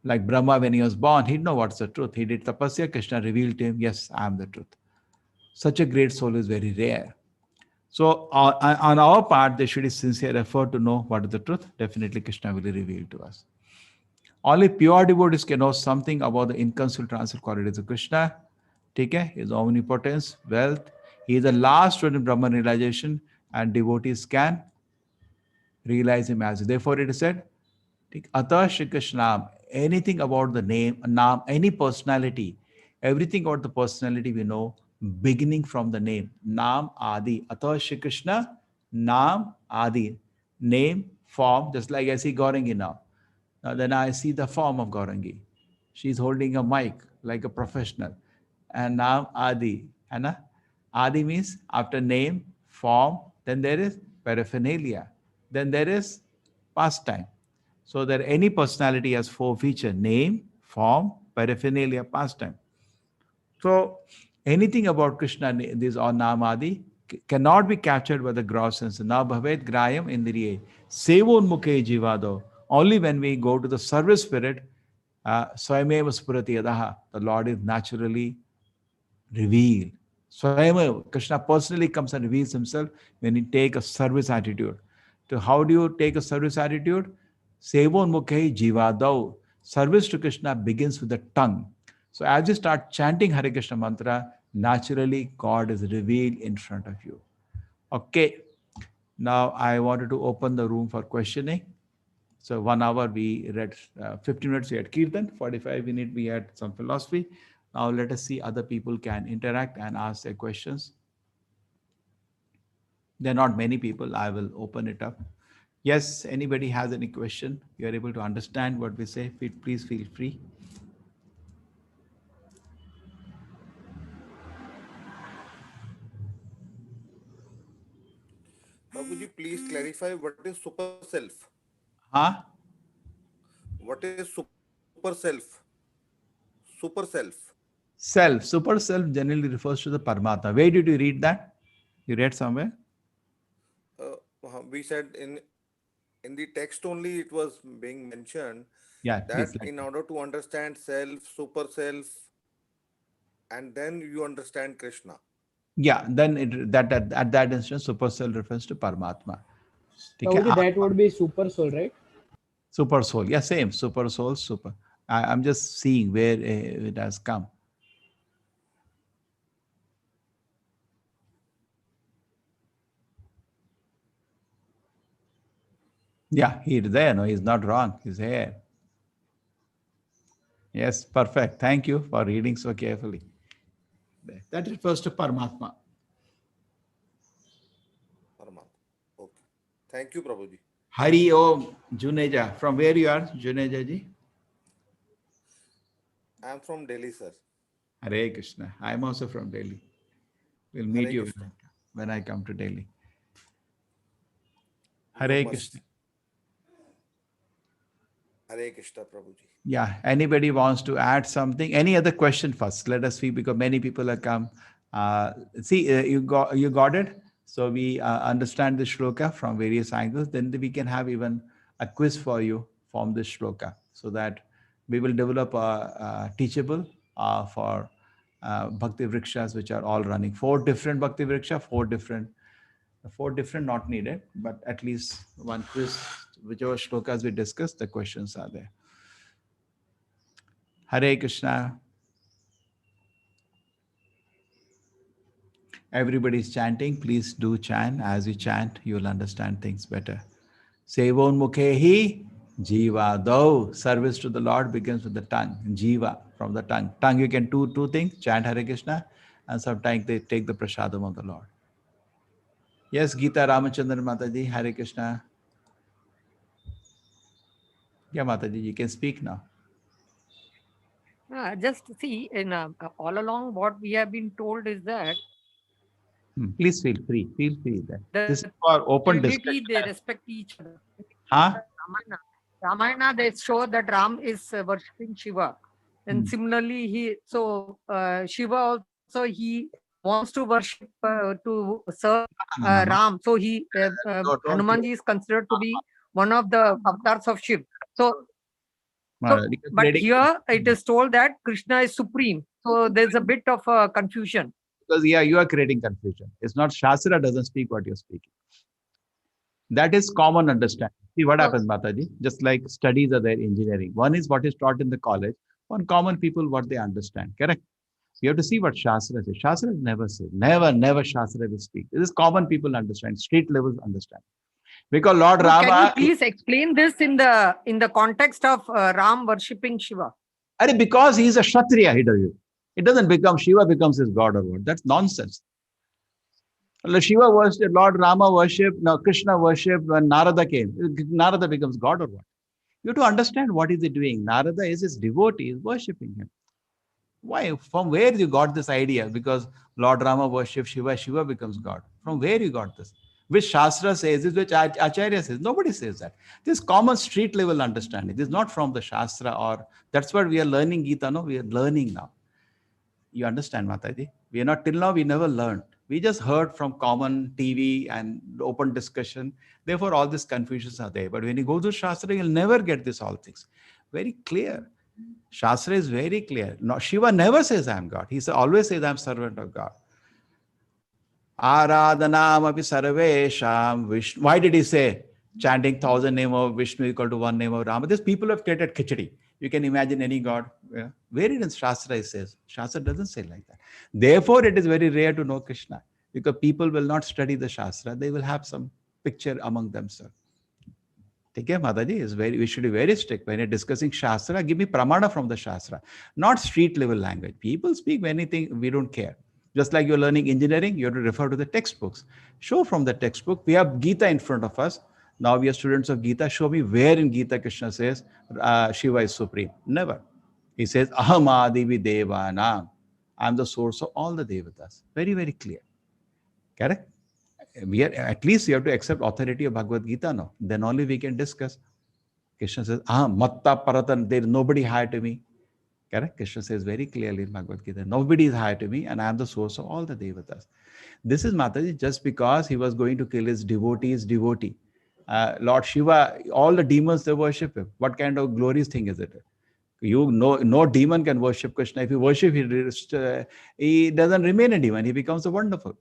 Like Brahma, when he was born, he didn't know what's the truth. He did tapasya, Krishna revealed to him, yes, I am the truth. Such a great soul is very rare. So on our part, there should be sincere effort to know what is the truth. Definitely Krishna will reveal to us. Only pure devotees can know something about the inconceivable transcendental qualities of Krishna. Okay? His omnipotence, wealth. He is the last one in Brahman realization, and devotees can realize him as. Therefore, it is said, Atah Shri Krishnam, anything about the name, Naam, any personality, everything about the personality we know, beginning from the name, Naam Adi. Atah Shri Krishna, Naam Adi. Name, form, just like I see Gaurangi now. Now then I see the form of Gaurangi. She's holding a mic like a professional. And now Adi. Anna? Adi means after name, form, then there is paraphernalia. Then there is pastime. So that any personality has four features: name, form, paraphernalia, pastime. So anything about Krishna, these are Namadi, cannot be captured by the gross sense. Na bhavet grayam indriye. Sevon mukhe jivado. Only when we go to the service spirit, swayameva spurati yadaha, the Lord is naturally revealed. Swayameva, Krishna personally comes and reveals himself when you take a service attitude. So how do you take a service attitude? Sevon mukhe jivado. Service to Krishna begins with the tongue. So as you start chanting Hare Krishna mantra, naturally God is revealed in front of you. Okay. Now I wanted to open the room for questioning. So 1 hour we read, 15 minutes we had Kirtan, 45 minutes we had some philosophy. Now let us see other people can interact and ask their questions. There are not many people. I will open it up. Yes, anybody has any question? You are able to understand what we say, please feel free. Prabhuji, please clarify what is super self? Huh? What is super self? Super self. Self, super self generally refers to the Paramatma. Where did you read that? You read somewhere? We said in the text only it was being mentioned Yeah, that please. in order to understand self, super self, and then you understand Krishna. Yeah, then at that instance, super self refers to Paramatma. Prabhuji, that would be super soul, right? Super soul. Yeah, same. Super soul, super. I'm just seeing where it has come. Yeah, he's there. No, he's not wrong. He's here. Yes, perfect. Thank you for reading so carefully. That refers to Paramatma. Paramatma. Okay. Thank you, Prabhuji. Hari Om Juneja. From where you are, Juneja ji? I am from Delhi, sir. Hare Krishna. I'm also from Delhi. We'll meet Hare you Krishna. when I come to Delhi. Hare must. Krishna. Hare Krishna, Prabhuji. Yeah. Anybody wants to add something? Any other question first? Let us see, because many people have come. You got it. So we understand the shloka from various angles. Then we can have even a quiz for you from this shloka, so that we will develop a teachable for bhakti vrikshas, which are all running. 4 different bhakti vriksha, 4 different not needed, but at least one quiz, whichever shlokas we discussed, the questions are there. Hare Krishna. Everybody is chanting. Please do chant. As you chant, you will understand things better. Sevon mukhehi jiva do. Service to the Lord begins with the tongue. Jiva, from the tongue. Tongue, you can do 2 things. Chant Hare Krishna, and sometimes they take the prasadam of the Lord. Yes, Gita Ramachandran Mataji, Hare Krishna. Yeah, Mataji, you can speak now. Just see, in all along, what we have been told is that Please feel free. Feel free there. the This is for open Trinity, discussion. they respect each other. Huh? Ramayana, they show that Ram is worshipping Shiva. And similarly, Shiva also, he wants to worship, to serve No. Ram. So Don't Hanumanji is considered to be one of the avatars of Shiv. So, because but trading- here it is told that Krishna is supreme. So there's a bit of confusion. Because you are creating confusion. It's not Shastra doesn't speak what you're speaking. That is common understanding. See what happens, Mataji. Just like studies are there, engineering. One is what is taught in the college. One common people what they understand. Correct. You have to see what Shastra says. Shastra never says. Never Shastra will speak. This is common people understand. Street levels understand. Because Lord So Rama. can you please explain this in the context of Ram worshipping Shiva? Because he is a Kshatriya, he does it. It doesn't become Shiva becomes his god or what. That's nonsense. Shiva worshipped, Lord Rama worshipped, now Krishna worshipped when Narada came. Narada becomes god or what? You have to understand what is he doing. Narada is his devotee, is worshipping him. Why? From where you got this idea? Because Lord Rama worships Shiva, Shiva becomes god. From where you got this? Which Shastra says this, which Acharya says. Nobody says that. This is common street level understanding. This is not from the Shastra, or that's what we are learning Gita. No, we are learning now. You understand, Mataji? We are not, till now, we never learned. We just heard from common TV and open discussion. Therefore, all these confusions are there. But when you go to Shastra, you'll never get this all things. Very clear. Shastra is very clear. No, Shiva never says I am God. He always says I am servant of God. Aradhanam api sarvesham Vishnu. Why did he say chanting 1,000 name of Vishnu equal to 1 name of Rama? These people have created khichdi. You can imagine any god. Yeah. Where in Shastra it says? Shastra doesn't say like that. Therefore, it is very rare to know Krishna, because people will not study the Shastra. They will have some picture among themselves. Take care, Mataji. We should be very strict. When you're discussing Shastra, give me pramana from the Shastra, not street level language. People speak anything, we don't care. Just like you're learning engineering, you have to refer to the textbooks. Show from the textbook. We have Gita in front of us. Now we are students of Gita. Show me where in Gita Krishna says Shiva is supreme. Never. He says, Aham Adivi Devanam. I am the source of all the devatas. Very, very clear. Correct? We are, at least you have to accept authority of Bhagavad Gita now. Then only we can discuss. Krishna says, Aham Matta Paratan. There is nobody higher to me. Correct? Krishna says very clearly in Bhagavad Gita, nobody is higher to me, and I am the source of all the devatas. This is Mataji just because he was going to kill his devotee. Lord Shiva, all the demons, they worship him. What kind of glorious thing is it? No demon can worship Krishna. If you worship, he doesn't remain a demon. He becomes a wonderful.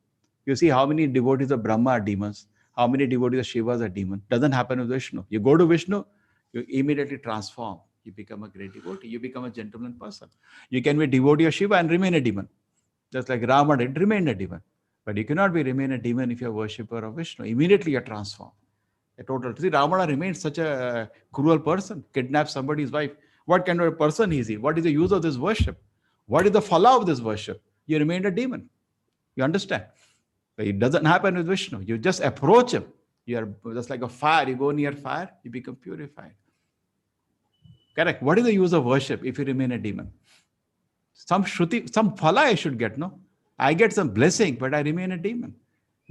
You see how many devotees of Brahma are demons, how many devotees of Shiva are demons. Doesn't happen with Vishnu. You go to Vishnu, you immediately transform. You become a great devotee. You become a gentleman person. You can be a devotee of Shiva and remain a demon. Just like Rama did, remain a demon. But you cannot remain a demon if you're a worshipper of Vishnu. Immediately you're transformed. See, Ravana remains such a cruel person, kidnaps somebody's wife. What kind of a person is he? What is the use of this worship? What is the phala of this worship? You remain a demon. You understand? But it doesn't happen with Vishnu. You just approach him. You are just like a fire. You go near fire, you become purified. Correct. What is the use of worship if you remain a demon? Some shruti, some phala I should get, no? I get some blessing, but I remain a demon.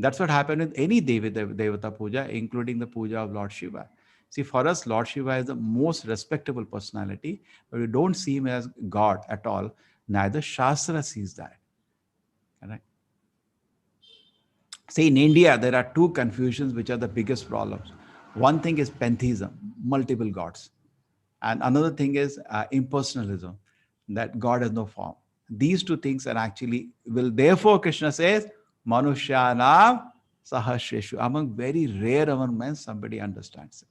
That's what happened with any Devata puja, including the puja of Lord Shiva. See, for us, Lord Shiva is the most respectable personality, but we don't see him as God at all. Neither Shastra sees that. Correct? See, in India, there are two confusions which are the biggest problems. One thing is pantheism, multiple gods. And another thing is impersonalism, that God has no form. These two things are actually, therefore Krishna says, Manushanam Sahasreshu. Among very rare among men, somebody understands it.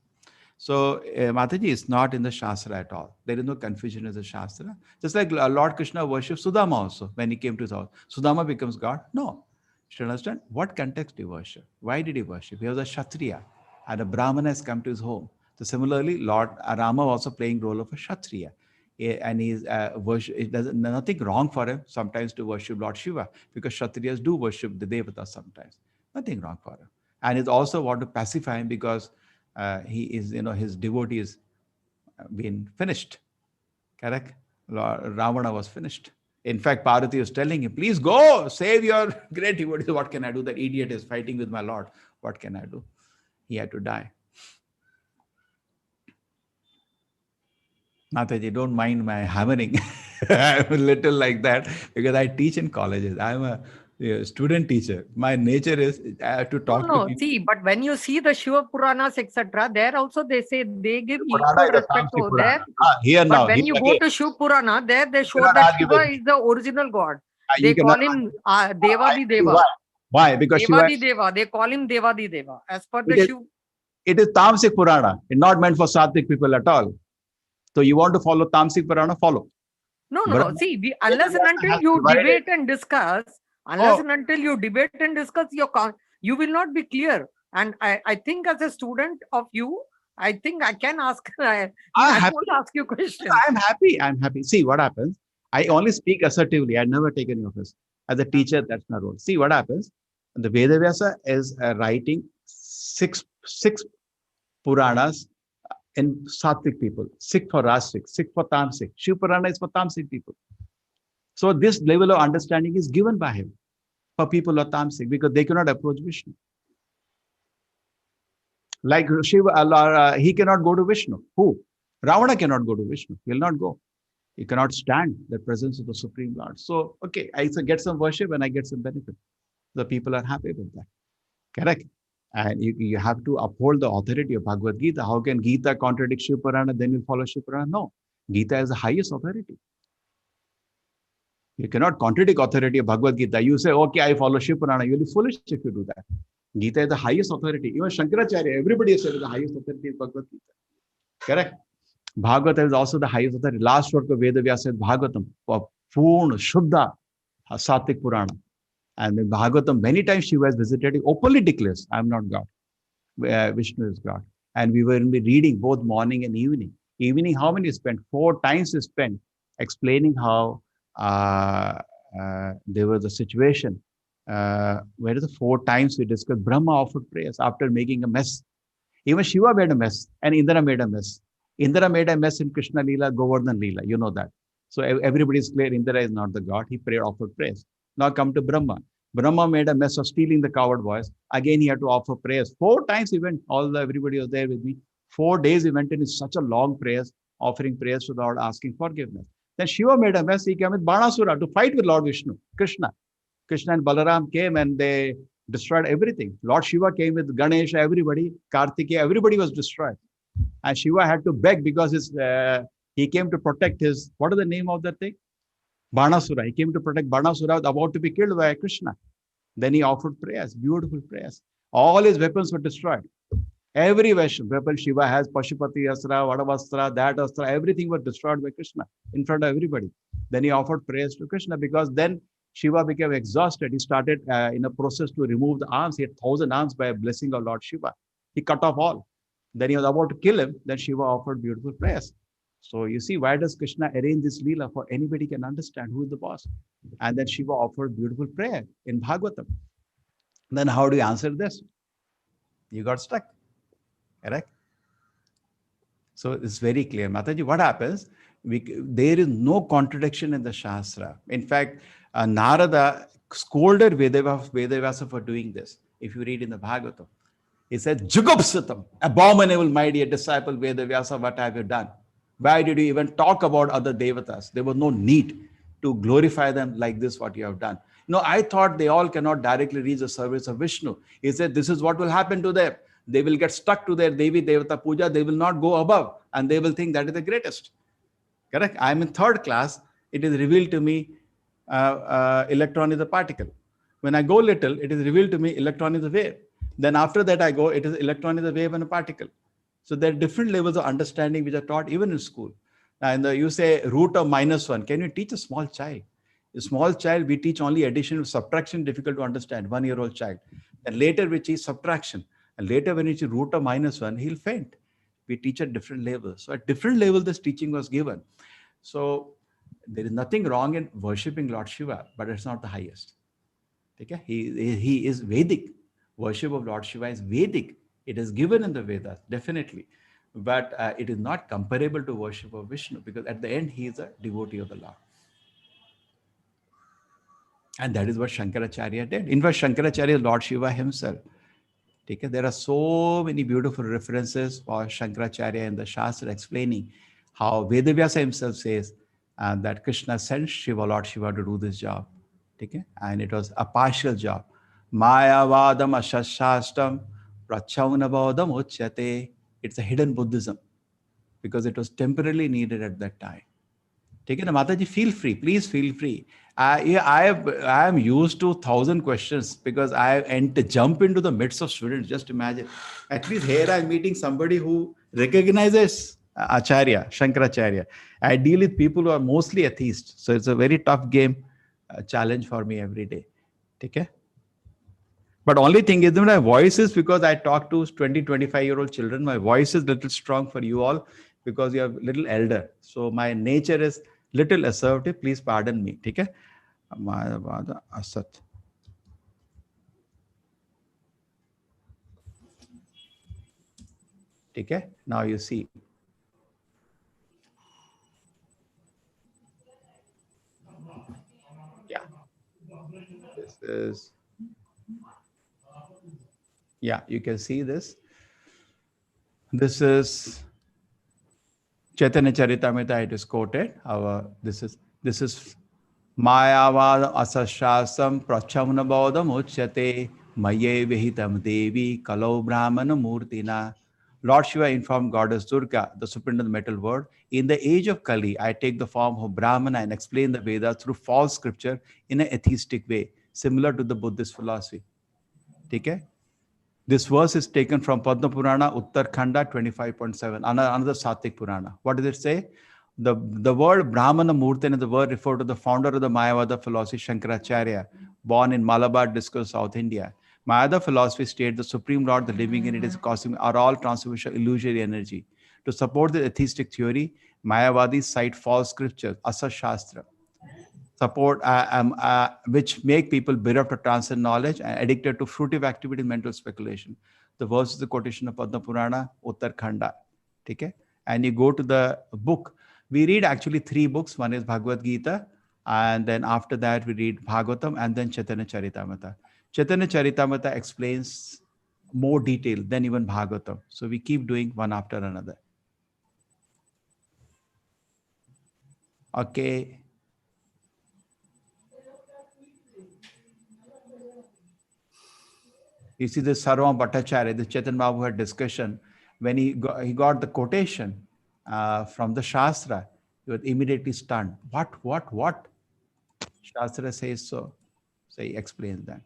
So, Mataji is not in the Shastra at all. There is no confusion in the Shastra. Just like Lord Krishna worshipped Sudama also when he came to his house. Sudama becomes God? No. You should understand what context he worship. Why did he worship? He was a Kshatriya and a Brahmana has come to his home. So similarly, Lord Rama also playing role of a Kshatriya. And he's it does nothing wrong for him sometimes to worship Lord Shiva, because Kshatriyas do worship the Devatas sometimes. Nothing wrong for him. And he's also want to pacify him because he is, his devotee is been finished. Correct? Ravana was finished. In fact, Parvati was telling him, please go, save your great devotee. What can I do? That idiot is fighting with my Lord. What can I do? He had to die. Mataji, don't mind my hammering. I'm a little like that because I teach in colleges. I'm a student teacher. My nature is I have to talk to No, people. see, but when you see the Shiva Puranas, etc., there also they say they give Purana equal is a respect Tamasic to Purana. there. Here But now, when here you go again, to Shiva Purana, there they show cannot that argue Shiva with me. is the original God. You They cannot call him I Devadi tell you Deva. why? Why? Because Shiva, Devadi Deva. They call him Devadi Deva. As per the it is, Shiva. it is Tamasic Purana. It's not meant for Sattvic people at all. So you want to follow Tamasic Purana, follow. No. Brahma, See, unless and Vedavyasa until has you divided. debate and discuss, Oh, you will not be clear. And I think as a student of you, I think I can ask. I happy. won't ask you questions. I'm happy. I'm happy. See what happens. I only speak assertively. I never take any office. As a teacher, that's my role. See what happens. The Vedavyasa is writing six Puranas in Sattvic people, six for Rasic, six for Tamasic. Shiv Purana is for Tamasic people. So this level of understanding is given by him for people of Tamasic because they cannot approach Vishnu. Like Shiva, he cannot go to Vishnu. Who? Ravana cannot go to Vishnu. He will not go. He cannot stand the presence of the Supreme Lord. So, okay, I get some worship and I get some benefit. The people are happy with that. Correct? And you have to uphold the authority of Bhagavad Gita. How can Gita contradict Shiv Purana? Then you follow Shiv Purana? No. Gita is the highest authority. You cannot contradict authority of Bhagavad Gita. You say, okay, I follow Shiv Purana. You'll be foolish if you do that. Gita is the highest authority. Even Shankaracharya, everybody has said the highest authority is Bhagavad Gita. Correct? Bhagavata is also the highest authority. Last work of Vedavyasa said Bhagavatam, Purna, Shuddha, Sattvic Purana. And in Bhagavatam, many times Shiva has visited, he openly declares, I am not God. Vishnu is God. And we will be reading both morning and evening. Evening, how many spent? 4 times is spent explaining how there was a situation where the 4 times we discussed Brahma offered prayers after making a mess. Even Shiva made a mess and Indra made a mess. Indra made a mess in Krishna Leela, Govardhan Leela. You know that. So everybody is clear. Indra is not the God. He prayed, offered prayers. Now come to Brahma. Brahma made a mess of stealing the coward boys. Again, he had to offer prayers. 4 times he went. Everybody was there with me. 4 days he went in such a long prayers, offering prayers to the Lord, asking forgiveness. Then Shiva made a mess. He came with Banasura to fight with Lord Vishnu, Krishna. Krishna and Balaram came and they destroyed everything. Lord Shiva came with Ganesha, everybody, Kartikeya, everybody was destroyed. And Shiva had to beg because he came to protect his, what is the name of that thing? Banasura. He came to protect Banasura, about to be killed by Krishna. Then he offered prayers, beautiful prayers. All his weapons were destroyed. Every weapon Shiva has, Pashupati Astra, Vadavastra, that Astra, everything was destroyed by Krishna in front of everybody. Then he offered prayers to Krishna because then Shiva became exhausted. He started in a process to remove the arms. He had 1,000 arms by a blessing of Lord Shiva. He cut off all. Then he was about to kill him. Then Shiva offered beautiful prayers. So you see, why does Krishna arrange this Leela? For anybody can understand who is the boss. And then Shiva offered beautiful prayer in Bhagavatam. Then how do you answer this? You got stuck. Correct? So it's very clear. Mataji, what happens? There is no contradiction in the Shastra. In fact, Narada scolded Vedavyasa for doing this. If you read in the Bhagavatam, he said, Jugupsutam, abominable, my dear disciple Vedavyasa, what have you done? Why did you even talk about other devatas? There was no need to glorify them like this, what you have done. No, I thought they all cannot directly reach the service of Vishnu. He said, this is what will happen to them. They will get stuck to their Devi Devata Puja. They will not go above and they will think that is the greatest. Correct? I am in third class. It is revealed to me electron is a particle. When I go little, it is revealed to me electron is a wave. Then after that I go, it is electron is a wave and a particle. So there are different levels of understanding which are taught even in school. Now, you say root of -1. Can you teach a small child? A small child, we teach only addition, subtraction, difficult to understand, 1-year-old child. And later we teach subtraction. And later when you teach root of -1, he'll faint. We teach at different levels. So at different levels, this teaching was given. So there is nothing wrong in worshipping Lord Shiva, but it's not the highest. Okay? He is Vedic. Worship of Lord Shiva is Vedic. It is given in the Vedas, definitely. But it is not comparable to worship of Vishnu, because at the end, he is a devotee of the Lord. And that is what Shankaracharya did. In fact, Shankaracharya is Lord Shiva himself. Okay? There are so many beautiful references for Shankaracharya in the Shastra explaining how Vedavyasa himself says that Krishna sent Shiva, Lord Shiva, to do this job. Okay? And it was a partial job. Mayavadam ashashastam prachavnabodham uchyate. It's a hidden Buddhism because it was temporarily needed at that time. Take it, Mataji, feel free. Please feel free. I am used to 1,000 questions because jump into the midst of students. Just imagine. At least here I'm meeting somebody who recognizes Acharya, Shankaracharya. I deal with people who are mostly atheists. So it's a very tough game, challenge for me every day. Okay? But only thing is that my voice is, because I talk to 20, 25-year-old children, my voice is a little strong for you all because you are a little elder. So my nature is little assertive. Please pardon me. Okay? Mayavada Asat. Okay? Now you see. Yeah. This is... Yeah, you can see this. This is Chaitanya Charitamrita. It is quoted. This is Mayavad asashasam prachavnabodham uchyate maye vihitam devi kalau brahmana murtina. Lord Shiva informed Goddess Durga, the supreme metal word, in the age of Kali, I take the form of Brahmana and explain the Vedas through false scripture in an atheistic way, similar to the Buddhist philosophy. Okay? This verse is taken from Padma Purana, Uttarkhanda 25.7, another Satvik Purana. What does it say? The word Brahmana Murti is the word referred to the founder of the Mayavada philosophy, Shankaracharya, born in Malabar district, South India. Mayavada philosophy states the Supreme Lord, the living in it is cosmic, are all transformation, illusory energy. To support the atheistic theory, Mayavadis cite false scriptures, Asa Shastra, which make people bereft of transcendent knowledge and addicted to fruitive activity and mental speculation. The verse is the quotation of Padma Purana, Uttarkhanda. Okay? And you go to the book. We read actually 3 books. One is Bhagavad Gita, and then after that we read Bhagavatam, and then Chaitanya Charitamrita. Chaitanya Charitamrita explains more detail than even Bhagavatam. So we keep doing one after another. Okay. You see the Sarvam Bhattacharya, the Chaitanya Mahaprabhu had discussion. When he got the quotation from the Shastra, he was immediately stunned. What? Shastra says so. So he explains that.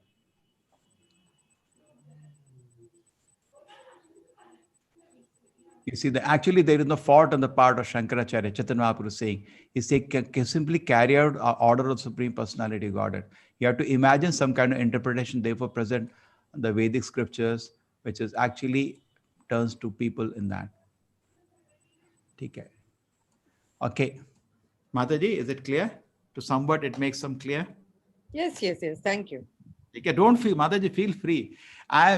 You see, actually there is no fault on the part of Shankaracharya, Chaitanya Mahaprabhu saying. He said, can simply carry out order of Supreme Personality of Godhead. You have to imagine some kind of interpretation, therefore present the Vedic scriptures, which is actually turns to people in that. Okay. Mataji, is it clear? To somewhat it makes some clear? Yes. Thank you. Okay, don't feel, Mataji, feel free.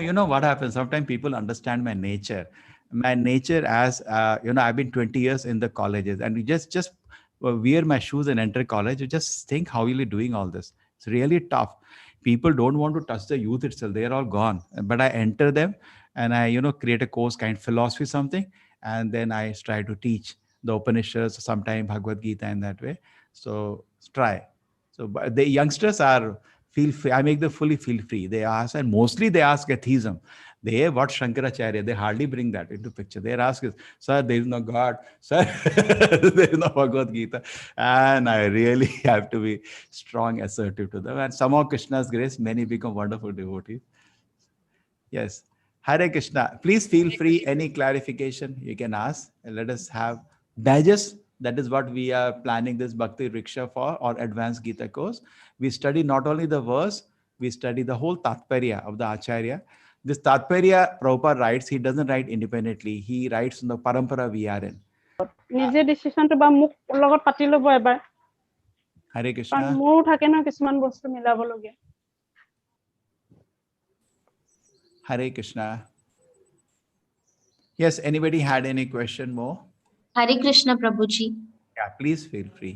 You know what happens? Sometimes people understand my nature. My nature as, I've been 20 years in the colleges, and we just wear my shoes and enter college. You just think, how are you doing all this? It's really tough. people don't want to touch the youth itself. They are all gone. But I enter them and I, create a course kind of philosophy, something. And then I try to teach the Upanishads, sometime Bhagavad Gita in that way. So try. So but the youngsters are feel free. I make them fully feel free. They ask, and mostly they ask atheism. They what Shankaracharya, they hardly bring that into picture. They ask is, sir, there is no God. Sir, there is no Bhagavad Gita. And I really have to be strong, assertive to them. And somehow Krishna's grace, many become wonderful devotees. Yes. Hare Krishna. Please feel free. Any clarification you can ask. And let us have badges. That is what we are planning this Bhakti Riksha for, or advanced Gita course. We study not only the verse, we study the whole Tatparya of the Acharya. This Tatparya, Prabhupada writes, he doesn't write independently. He writes in the Parampara we are in. নিজে ডিসিশনটো বা মোক লগত পাতি ল'ব এবাৰ Hare কাৰণ Krishna. মোৰো থাকে ন কিছুমান বস্তু মিলাব লগীয়া Hare Krishna. Yes, anybody had any question more? Hare Krishna Prabhuji. Yeah, please feel free.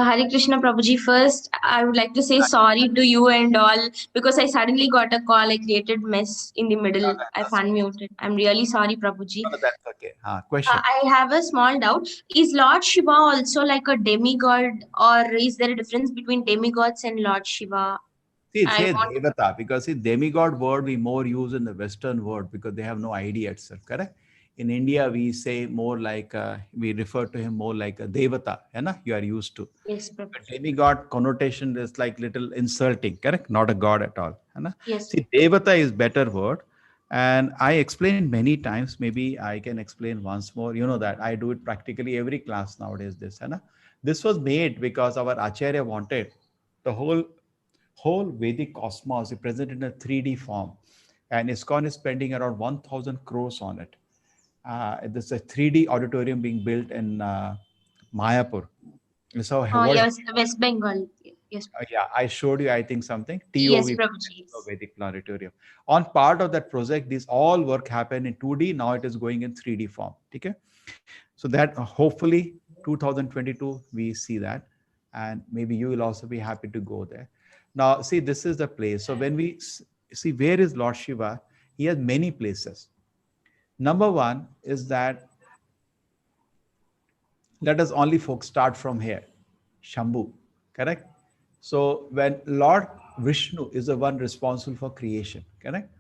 Hare Krishna Prabhuji. First, I would like to say sorry to you and all because I suddenly got a call. I created mess in the middle. I've unmuted. I'm really sorry, Prabhuji. No, that's okay. Question. I have a small doubt. Is Lord Shiva also like a demigod, or is there a difference between demigods and Lord Shiva? See, it says Devata, because see, demigod word we more use in the Western world because they have no idea itself, correct? In India, we say more like, we refer to him more like a Devata, you are used to. Yes, Prabhuji. Demigod connotation is like little insulting, correct? Not a god at all. Yes. See, Devata is better word. And I explained many times, maybe I can explain once more. You know that I do it practically every class nowadays, this was made because our Acharya wanted the whole Vedic cosmos presented in a 3D form. And ISKCON is spending around 1,000 crores on it. There's a 3D auditorium being built in Mayapur. So yes, West Bengal. Yes. Yeah, I showed you, I think, something. Yes, TOV, Prabhuji. Vedic Planetarium. On part of that project, this all work happened in 2D. Now it is going in 3D form. Okay? So that hopefully 2022, we see that. And maybe you will also be happy to go there. Now, see, this is the place. So when we see where is Lord Shiva, he has many places. Number one is that, let us only start from here, Shambhu, correct? So when Lord Vishnu is the one responsible for creation, correct?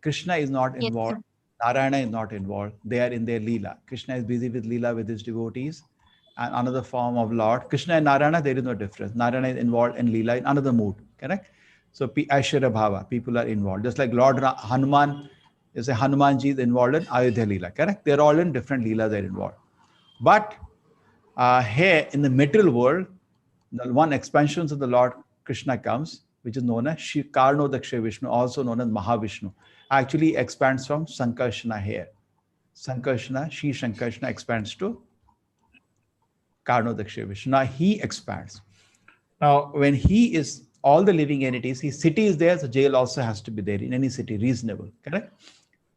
Krishna is not involved. Yes, Narayana is not involved. They are in their Leela. Krishna is busy with Leela with his devotees. And another form of Lord. Krishna and Narayana, there is no difference. Narayana is involved in Leela in another mood, correct? So Aishwarya Bhava, people are involved. Just like Lord Hanuman, is a Hanumanji is involved in Ayodhya Leela, correct? They're all in different Leelas they're involved. But here in the material world, the one expansion of the Lord Krishna comes, which is known as Karnodaksha Vishnu, also known as Mahavishnu. Actually expands from Sankarshana here. Sankarshana, Shri Sankarshana expands to Karnodaksha Vishnu. Now he expands. Now when he is all the living entities, his city is there, so jail also has to be there in any city, reasonable, correct?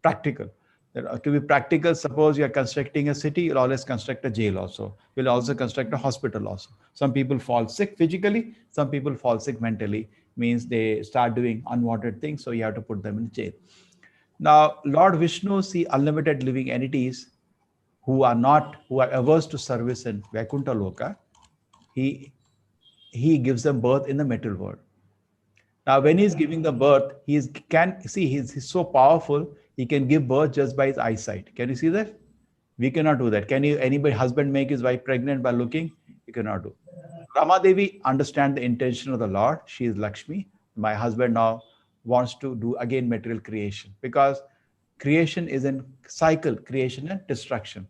Practical. To be practical, suppose you are constructing a city, you'll always construct a jail also. You'll also construct a hospital also. Some people fall sick physically, some people fall sick mentally, means they start doing unwanted things, so you have to put them in jail. Now, Lord Vishnu see unlimited living entities who are averse to service in Vaikuntha Loka. He gives them birth in the material world. Now, when he's giving the birth, he's so powerful, he can give birth just by his eyesight. Can you see that? We cannot do that. Can anybody, husband make his wife pregnant by looking? You cannot do. Rama Devi understand the intention of the Lord. She is Lakshmi. My husband now wants to do again material creation, because creation is in cycle, creation and destruction.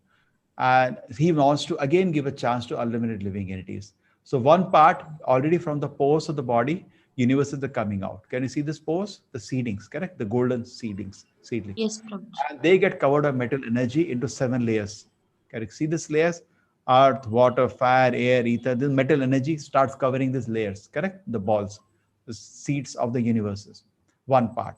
And he wants to again give a chance to unlimited living entities. So one part already from the pores of the body, universes are coming out. Can you see this pores? The seedings, correct? The golden seedlings. Yes, and they get covered by metal energy into 7 layers. Can you see these layers? Earth, water, fire, air, ether. This metal energy starts covering these layers, correct? The balls, the seeds of the universes. One part,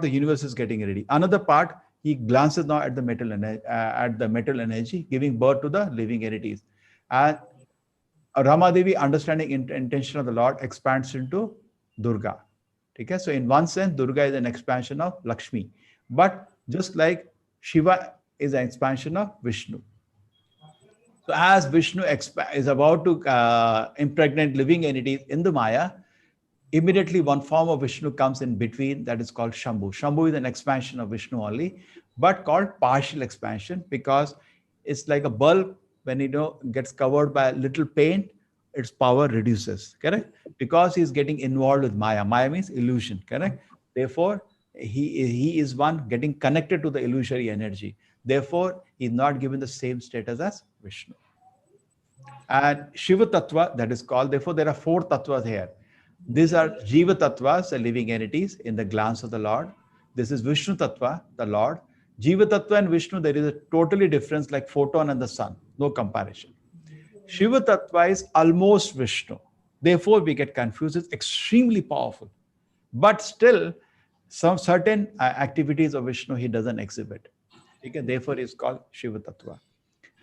the universe is getting ready. Another part, he glances now at the metal energy, giving birth to the living entities. And Rama Devi, understanding intention of the Lord, expands into Durga. Okay, so in one sense, Durga is an expansion of Lakshmi, but just like Shiva is an expansion of Vishnu. So as Vishnu is about to impregnate living entities in the Maya, immediately one form of Vishnu comes in between, that is called Shambhu. Shambhu is an expansion of Vishnu only, but called partial expansion because it's like a bulb when gets covered by a little paint, its power reduces, correct? Because he's getting involved with Maya. Maya means illusion, correct? Therefore, he is one getting connected to the illusory energy. Therefore, he's not given the same status as Vishnu. And Shiva Tattva, that is called, therefore, there are 4 Tattvas here. These are Jiva Tattvas, the living entities in the glance of the Lord. This is Vishnu Tattva, the Lord. Jiva Tattva and Vishnu, there is a totally difference like photon and the sun, no comparison. Shiva Tattva is almost Vishnu. Therefore, we get confused. It's extremely powerful. But still, some certain activities of Vishnu he doesn't exhibit. Okay? Therefore, it's called Shiva Tattva.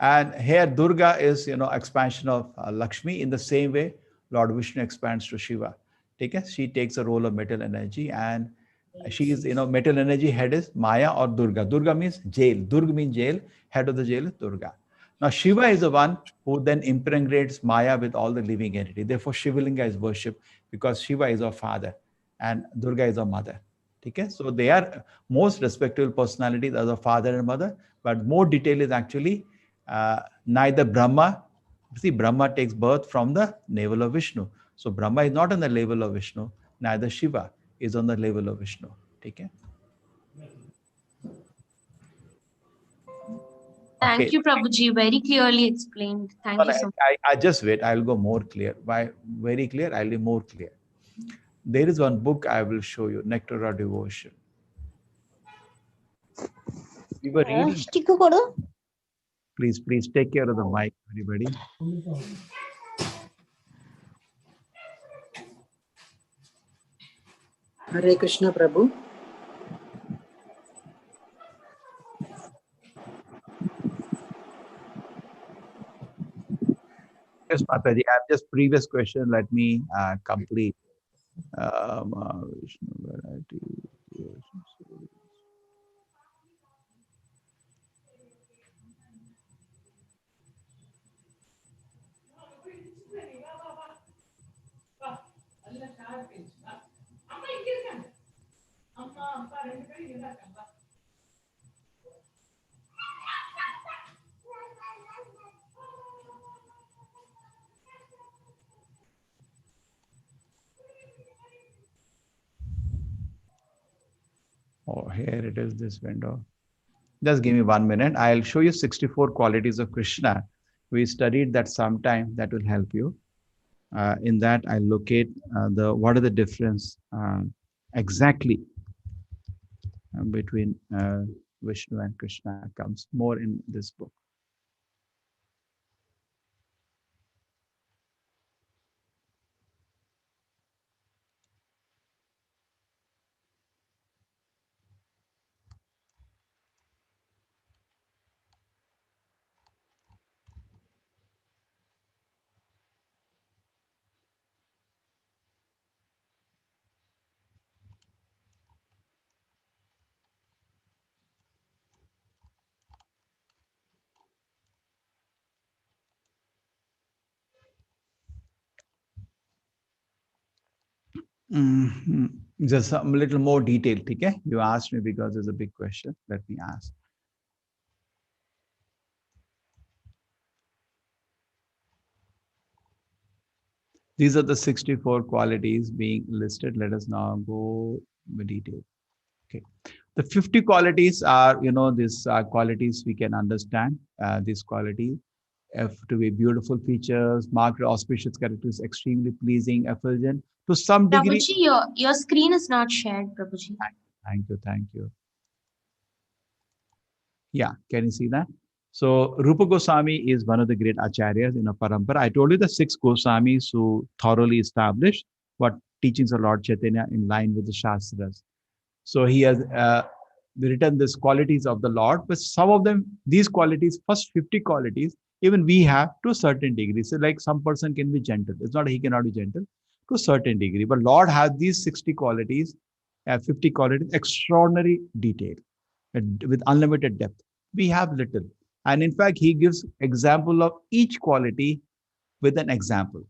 And here Durga is, expansion of Lakshmi. In the same way, Lord Vishnu expands to Shiva. Okay? She takes a role of metal energy, and she is, metal energy head is Maya or Durga. Durga means jail. Durga means jail. Head of the jail is Durga. Now Shiva is the one who then impregnates Maya with all the living entity. Therefore, Shivalinga is worshipped because Shiva is our father and Durga is our mother. Okay? So they are most respectable personalities as a father and mother, but more detail is actually neither Brahma. See, Brahma takes birth from the navel of Vishnu. So Brahma is not on the level of Vishnu, neither Shiva is on the level of Vishnu. Okay? Thank you, Prabhuji. Very clearly explained. Thank you so much. I just wait. I'll go more clear. Why very clear? I'll be more clear. There is one book I will show you, Nectar of Devotion. We were reading. Please take care of the mic, everybody. Hare Krishna, Prabhu. Yes, Mataji, I have just previous question. Let me complete. Oh, here it is, this window. Just give me 1 minute. I'll show you 64 qualities of Krishna. We studied that sometime. That will help you. In that, I'll locate what are the difference exactly between Vishnu and Krishna comes more in this book. Just a little more detail, okay? You asked me because it's a big question. Let me ask. These are the 64 qualities being listed. Let us now go in detail. Okay. The 50 qualities are, these qualities we can understand. These qualities have to be beautiful features, marked auspicious characters, extremely pleasing, effulgent. To some degree. Prabhuji, your screen is not shared, Prabhuji. Thank you. Yeah, can you see that? So Rupa Goswami is one of the great acharyas in a parampara. I told you the 6 Goswamis who thoroughly established what teachings of Lord Chaitanya in line with the Shastras. So he has written these qualities of the Lord, but some of them, these qualities, first 50 qualities, even we have to a certain degree. So like some person can be gentle. It's not he cannot be gentle, to a certain degree. But Lord has these 60 qualities, 50 qualities, extraordinary detail with unlimited depth. We have little. And in fact, he gives example of each quality with an example.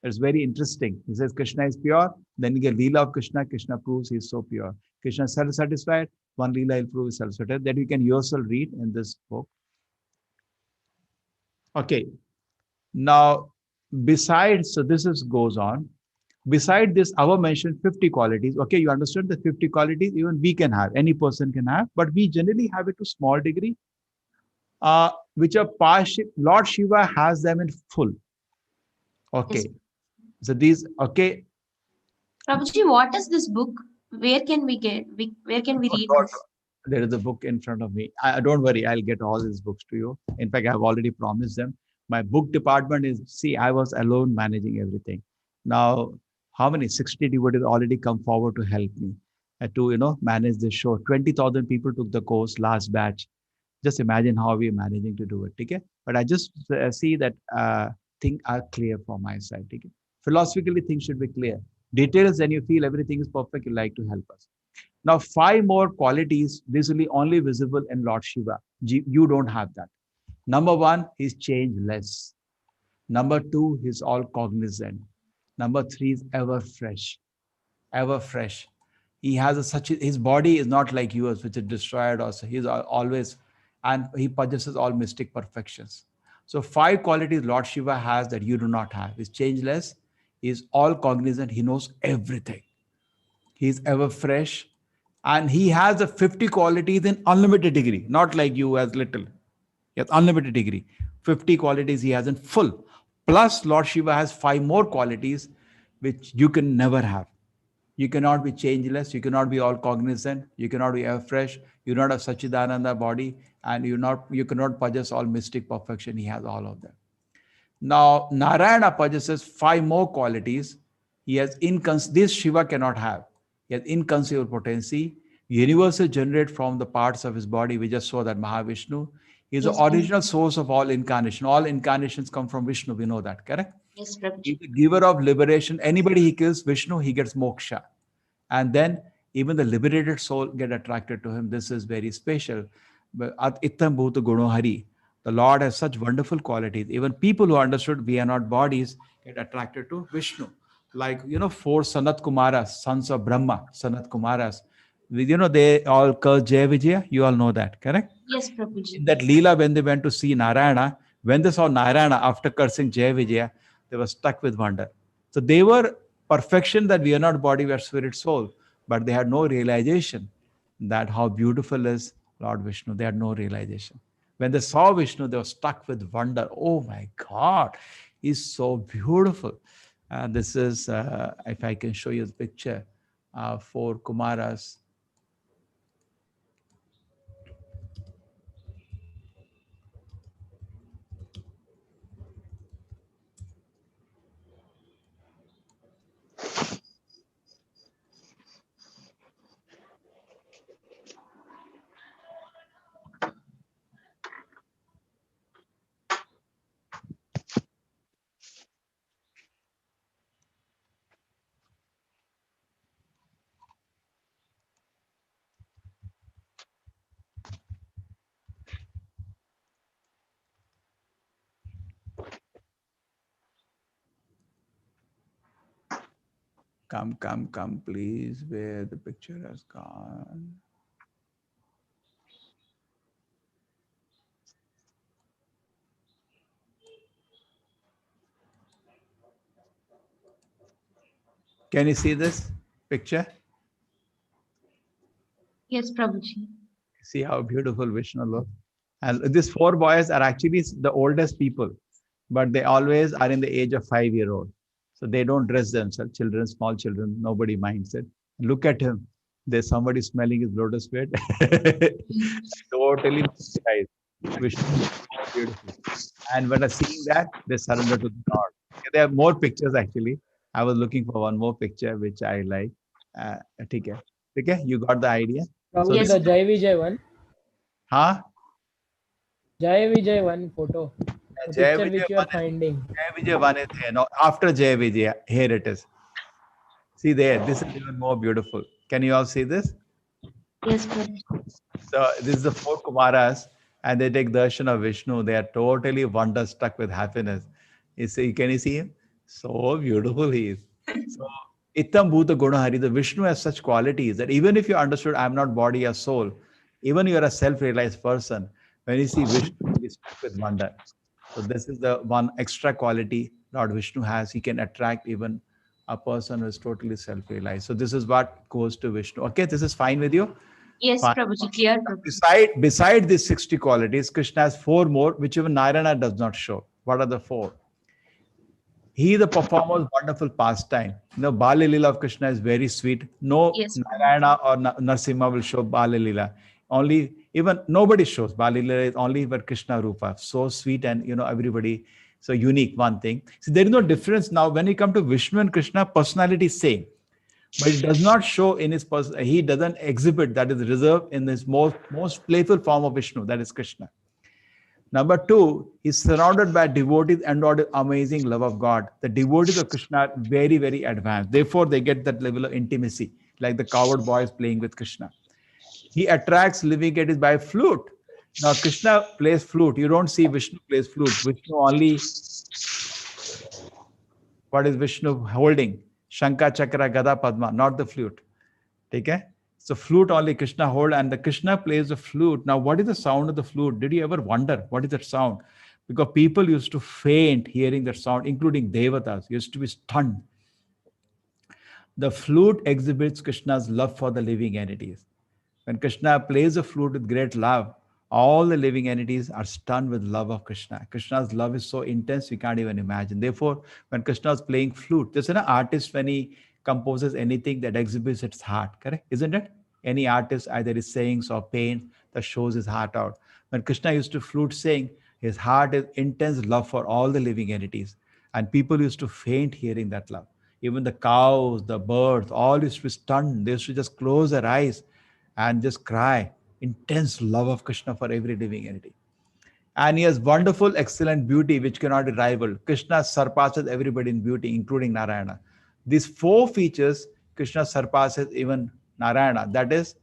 It's very interesting. He says Krishna is pure, then you get Leela of Krishna. Krishna proves he is so pure. Krishna is self-satisfied, one Leela will prove is self-satisfied. That you can yourself read in this book. Okay. Now, besides, so this is goes on. Beside this, our mentioned 50 qualities. Okay, you understood the 50 qualities even we can have, any person can have, but we generally have it to small degree, which are partial. Lord Shiva has them in full. Okay. Yes. So these, okay. Prabhuji, what is this book? Where can we get? Where can we read this? There is a book in front of me. Don't worry, I'll get all these books to you. In fact, I've already promised them. My book department is, see, I was alone managing everything. Now, how many 60 devotees already come forward to help me to manage this show. 20,000 people took the course last batch. Just imagine how we are managing to do it. Okay? But I just see that things are clear from my side. Okay? Philosophically, things should be clear. Details, then you feel everything is perfect, you like to help us. Now, 5 more qualities visually only visible in Lord Shiva. You don't have that. Number 1, he's changeless. Number 2, he's all cognizant. Number 3 is ever fresh. Ever fresh. He has his body is not like yours, which is destroyed also. He's always, and he possesses all mystic perfections. So 5 qualities Lord Shiva has that you do not have. He's changeless. He's all cognizant. He knows everything. He's ever fresh. And he has the 50 qualities in unlimited degree, not like you as little. He has unlimited degree. 50 qualities he has in full. Plus, Lord Shiva has 5 more qualities which you can never have. You cannot be changeless. You cannot be all cognizant. You cannot be ever fresh. You do not have Sachidananda body. And you cannot possess all mystic perfection. He has all of them. Now, Narayana possesses 5 more qualities. He has this Shiva cannot have. He has inconceivable potency. Universes generate from the parts of his body. We just saw that Mahavishnu. He is the original source of all incarnation. All incarnations come from Vishnu. We know that, correct? Yes, Prabhuji. He's the giver of liberation. Anybody he kills Vishnu, he gets moksha. And then even the liberated soul get attracted to him. This is very special. But at Ittam Bhuta Guno Hari, the Lord has such wonderful qualities. Even people who understood we are not bodies get attracted to Vishnu. Like, 4 Sanat Kumaras, sons of Brahma, Sanat Kumaras. They all cursed Jai Vijaya. You all know that, correct? Yes, Prabhuji. In that Leela, when they went to see Narayana, when they saw Narayana after cursing Jai Vijaya, they were stuck with wonder. So they were perfection that we are not body, we are spirit, soul. But they had no realization that how beautiful is Lord Vishnu. They had no realization. When they saw Vishnu, they were stuck with wonder. Oh my God, he's so beautiful. This is, if I can show you the picture, 4 Kumaras. Come, please, where the picture has gone. Can you see this picture? Yes, Prabhuji. See how beautiful Vishnu looks. And these 4 boys are actually the oldest people, but they always are in the age of 5-year-old. So they don't dress themselves, children, small children, nobody minds it. Look at him. There's somebody smelling his lotus sweat. Totally nice. Vishnu is so beautiful. And when I seeing that, they surrender to the Lord. There are more pictures actually. I was looking for one more picture which I like. Okay, you got the idea? Probably Yes. the Jai Vijay one. Huh? Jai Vijay one photo. The Jai picture which Vijay you are one is- finding. Jai Vijay one is here. No, after Jai Vijay, here it is. See there, this is even more beautiful. Can you all see this? Yes, Prabhuji. So this is the four Kumaras, and they take darshan of Vishnu. They are totally wonderstruck with happiness. You see, can you see him? So beautiful he is. So Ittam Bhuta Gunahari, the Vishnu has such qualities that even if you understood I am not body or soul, even you are a self-realized person, when you see Vishnu, you struck with wonder. So this is the one extra quality Lord Vishnu has. He can attract even a person who is totally self-realized. So this is what goes to Vishnu. Okay, this is fine with you? Yes, Fine. Prabhuji, clear, Prabhuji. Beside these 60 qualities, Krishna has 4 more, which even Narayana does not show. What are the 4? He, the performer's wonderful pastime. You know, Bala Leela of Krishna is very sweet. No Yes, Narayana or Narsimha will show Bala Leela. Only, even nobody shows Bala Leela, is only but Krishna Rupa. So sweet and, you know, everybody, so unique, one thing. So there is no difference now. When you come to Vishnu and Krishna, personality is same. But it does not show in his person, he doesn't exhibit, that is reserved in his most playful form of Vishnu, that is Krishna. Number 2, he's surrounded by devotees and amazing love of God. The devotees of Krishna are very, very advanced. Therefore, they get that level of intimacy, like the coward boys playing with Krishna. He attracts living entities by flute. Now, Krishna plays flute. You don't see Vishnu plays flute. Vishnu only, what is Vishnu holding? Shankha, Chakra, Gada, Padma, not the flute. Okay? So flute only Krishna hold, and the Krishna plays the flute. Now, what is the sound of the flute? Did you ever wonder what is that sound? Because people used to faint hearing that sound, including devatas, used to be stunned. The flute exhibits Krishna's love for the living entities. When Krishna plays the flute with great love, all the living entities are stunned with love of Krishna. Krishna's love is so intense, we can't even imagine. Therefore, when Krishna is playing flute, there's an artist, when he composes anything that exhibits its heart, correct? Isn't it? Any artist either is sayings or paints that shows his heart out. When Krishna used to flute sing, his heart is intense love for all the living entities. And people used to faint hearing that love. Even the cows, the birds, all used to be stunned. They used to just close their eyes and just cry. Intense love of Krishna for every living entity. And he has wonderful, excellent beauty which cannot be rivaled. Krishna surpasses everybody in beauty, including Narayana. These 4 features, Krishna surpasses even Narayana. That is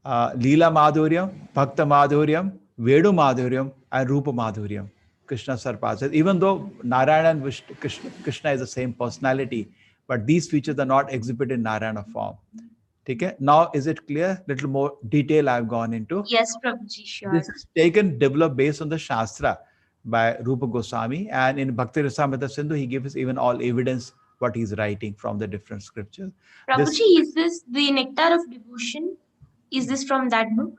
Leela Madhuryam, Bhakta Madhuryam, Vedu Madhuryam, and Rupa Madhuryam. Krishna surpasses. Even though Narayana and Krishna is the same personality, but these features are not exhibited in Narayana form. Okay? Now, is it clear? Little more detail I've gone into. Yes, Prabhuji, sure. This is developed based on the Shastra by Rupa Goswami, and in Bhakti Rasamrita Sindhu, he gives even all evidence what he's writing from the different scriptures. Prabhuji, is this the Nectar of Devotion? Is this from that book?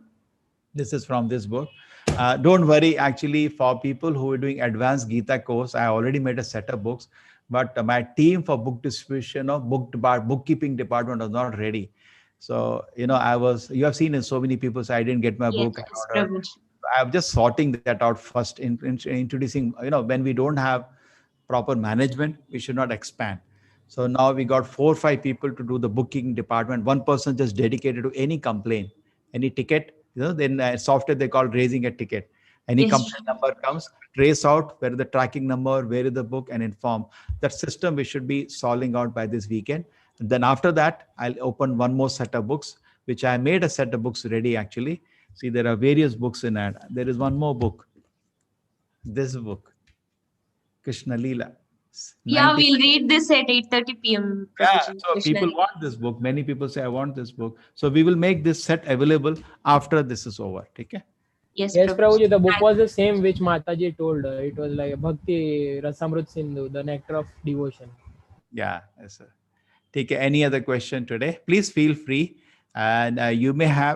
This is from this book. Don't worry, actually, for people who are doing advanced Gita course, I already made a set of books, but my team for book distribution or bookkeeping department was not ready. So, you know, you have seen in so many people, so I didn't get my book. I'm just sorting that out first, introducing, you know, when we don't have proper management, we should not expand. So now we got 4 or 5 people to do the booking department. One person just dedicated to any complaint, any ticket, you know, then software they call raising a ticket. Any complaint number comes, trace out where is the tracking number, where is the book, and inform. That system we should be solving out by this weekend. And then after that, I'll open one more set of books, which I made a set of books ready actually. See, there are various books in that. There is one more book. This book, Krishna Leela. Yeah, we'll read this at 8:30 p.m. Yeah, so people want this book. Many people say, I want this book. So we will make this set available after this is over. Okay? Yes, Prabhuji, the book was the same which Mataji told. It was like Bhakti Rasamrita Sindhu, the Nectar of Devotion. Yeah, yes, sir. Take any other question today, please feel free. And you may,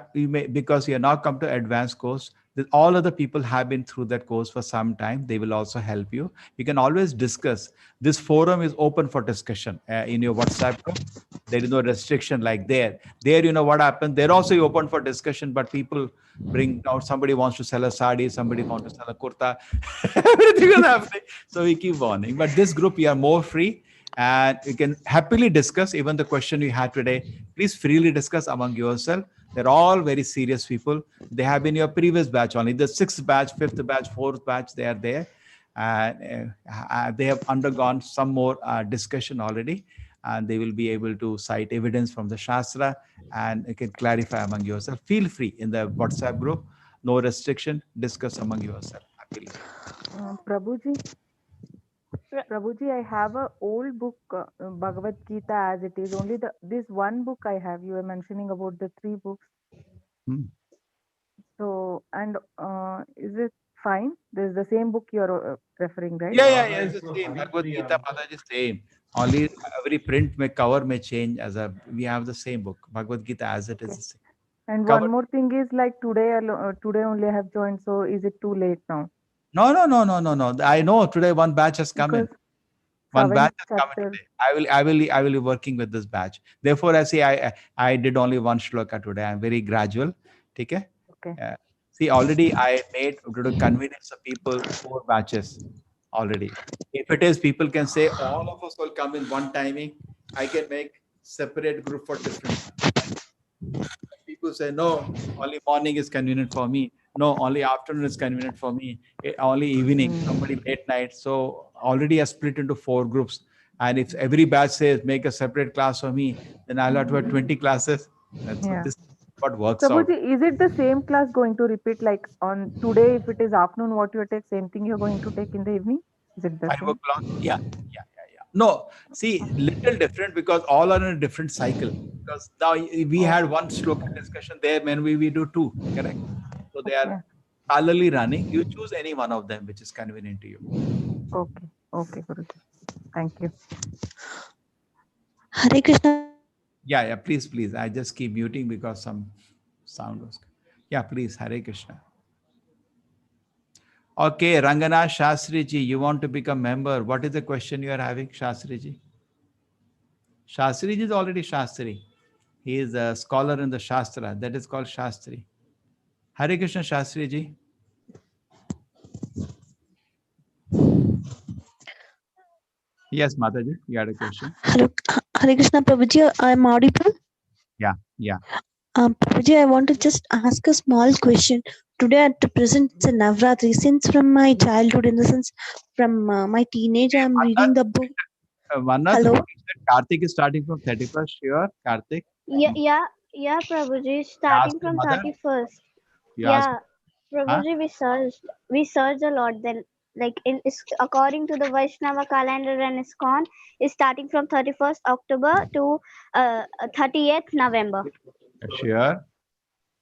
because you are now come to advanced course, all other people have been through that course for some time. They will also help you. You can always discuss. This forum is open for discussion in your WhatsApp group. There is no restriction like there. There, you know what happened? They're also open for discussion, but people bring out, somebody wants to sell a sari, somebody wants to sell a kurta. Everything is happening. So we keep warning. But this group, you are more free. And you can happily discuss even the question you had today. Please freely discuss among yourself. They're all very serious people. They have been your previous batch only. The 6th batch, 5th batch, 4th batch, they are there. And they have undergone some more discussion already. and they will be able to cite evidence from the Shastra, and you can clarify among yourself. Feel free in the WhatsApp group, no restriction, discuss among yourself happily. Prabhuji, Prabhuji, I have a old book, Bhagavad Gita as it is. Only this one book I have. You were mentioning about the 3 books. Hmm. So, and is it fine? There's the same book you're referring, right? Yeah, it's the same. Bhagavad Gita, Mataji, same. Only every print cover may change we have the same book. Bhagavad Gita as it is the same. And Cover. one more thing is like today only I have joined. So is it too late now? No. I know today one batch has come in. Because One batch has come chapter. in today. I will be working with this batch. Therefore, I say I did only one shloka today. I'm very gradual. Okay. Okay. See, already I made to the convenience of people 4 batches already. If it is, people can say all of us will come in one timing. I can make separate group for different. People say no, only morning is convenient for me. No, only afternoon is convenient for me. Only evening, somebody late night. So already I split into 4 groups. And if every batch says make a separate class for me, then I'll have to have 20 classes. That's this is what works out. Prabhuji, is it the same class going to repeat like on today? If it is afternoon, what you take, same thing you're going to take in the evening? Is it the 5 same? o'clock? Yeah. No, see, little different because all are in a different cycle. Because now we had one shloka discussion there, when we do 2, correct? So they are parallelly running. You choose any one of them which is convenient to you. Okay, Guruji. Thank you. Hare Krishna. Yeah, please. I just keep muting because some sound was. Yeah, please, Hare Krishna. Okay, Rangana Shastri ji, you want to become member. What is the question you are having, Shastri ji? Shastri ji is already Shastri. He is a scholar in the Shastra. That is called Shastri. Hare Krishna Shastri ji. Yes, Mataji, you had a question. Hello, Hare Krishna Prabhuji, I am audible. Yeah. Prabhuji, I want to just ask a small question. Today at the present, it's a Navratri. Since from my childhood, in the sense from my teenage, I am reading the book. Hello. Karthik is starting from 31st. Sure, Karthik. Yeah, Prabhuji, starting from mother? 31st. Yeah, Prabhuji, we searched a lot. Then, like according to the Vaishnava calendar and ISKCON, is starting from 31st October to 30th November. Sure.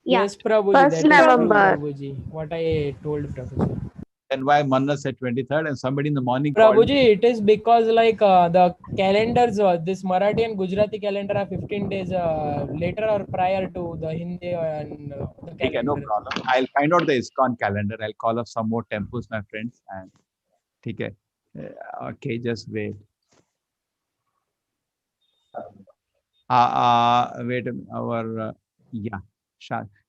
Yes, Prabhuji. First That is November. true, Prabhuji. What I told Prabhuji. And why Manna said 23rd and somebody in the morning Prabhuji, it is because like the calendars, this Marathi and Gujarati calendar are 15 days later or prior to the Hindi and the calendar. Okay, no problem. I'll find out the ISKCON calendar. I'll call up some more temples, my friends. And okay, okay, just wait. Wait a minute.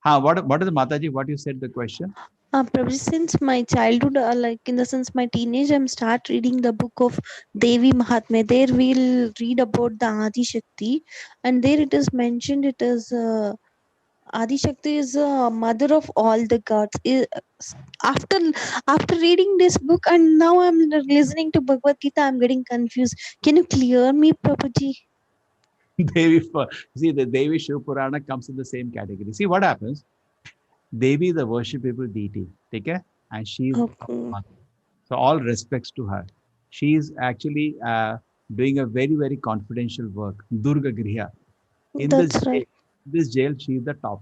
What is Mataji? What you said the question? Prabhuji, since my childhood, like in the sense my teenage, I'm start reading the book of Devi Mahatmya. There we'll read about the Adi Shakti, and there it is mentioned. It is Adi Shakti is mother of all the gods. After reading this book, and now I'm listening to Bhagavad Gita, I'm getting confused. Can you clear me, Prabhuji? See, the Devi Shiv Purana comes in the same category. See what happens. Devi is a worshipable deity, okay? And she is so all respects to her. She is actually doing a very, very confidential work. Durga Griha. In this jail, she is the top.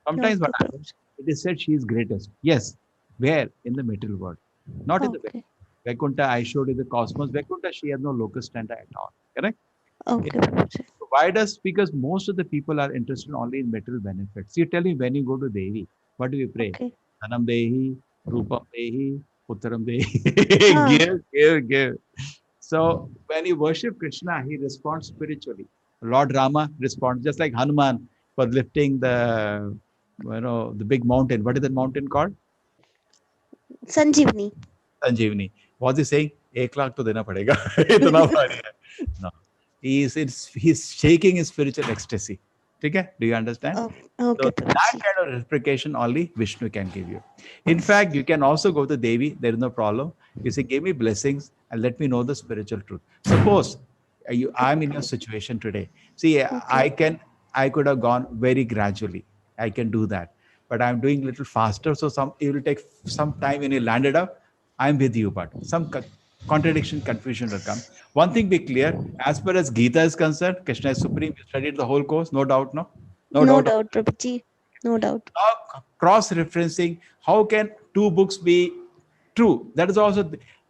Sometimes what happens, it is said she is greatest. Yes. Where? In the material world. Not in the Vaikuntha. Vaikuntha, I showed you the cosmos. Vaikuntha, she has no locus standa at all. Correct? Okay. So why because most of the people are interested only in material benefits. You tell me when you go to Devi, what do you pray? Dhanam Dehi, Rupam Dehi, Uttaram Dehi. Give. So when you worship Krishna, he responds spiritually. Lord Rama responds just like Hanuman for lifting the big mountain. What is that mountain called? Sanjeevani. What's he saying? 1 lakh to dena padega. No. He's shaking his spiritual ecstasy. Okay? Do you understand? Okay. So that kind of reciprocation only Vishnu can give you. In fact, you can also go to Devi. There is no problem. You say, give me blessings and let me know the spiritual truth. Suppose I'm in your situation today. See, I could have gone very gradually. I can do that, but I'm doing a little faster. So it will take some time when you landed up. I'm with you, but some contradiction, confusion will come. One thing be clear: as far as Gita is concerned, Krishna is supreme. You studied the whole course, no doubt, no, No doubt, Prabhuji. No doubt. Now, cross-referencing, how can two books be true? That is also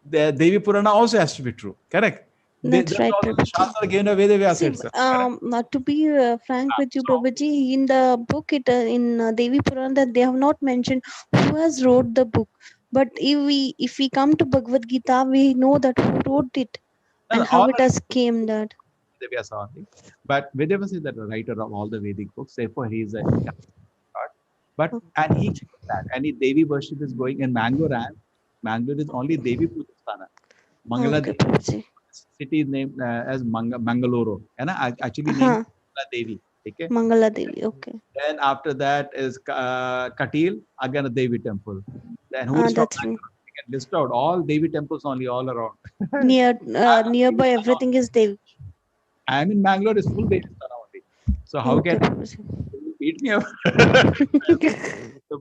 the Devi Purana also has to be true. Correct. That's right, also the Prabhuji. Shastra given away the Vyasa See, itself. to be frank with you, Prabhuji, in the book, in Devi Purana, that they have not mentioned who has wrote the book. But if we come to Bhagavad Gita, we know that who wrote it and how it has came that. The Vyasa only. But Vedavas is the writer of all the Vedic books. Therefore, he is a God. But and he that and Devi worship is going in Mangalore. Mangalore is only Devi Puja Sthana. Mangala Devi. City is named as Mangalore. And actually named Mangala Devi. Okay. Mangala Devi. Okay. Then after that is Katil, again a Devi temple. Then who is from Mangalore? We can list out all Devi temples only all around. Nearby everything is Devi. I am in Mangalore is full Devi Sthana only. So how can you beat me up?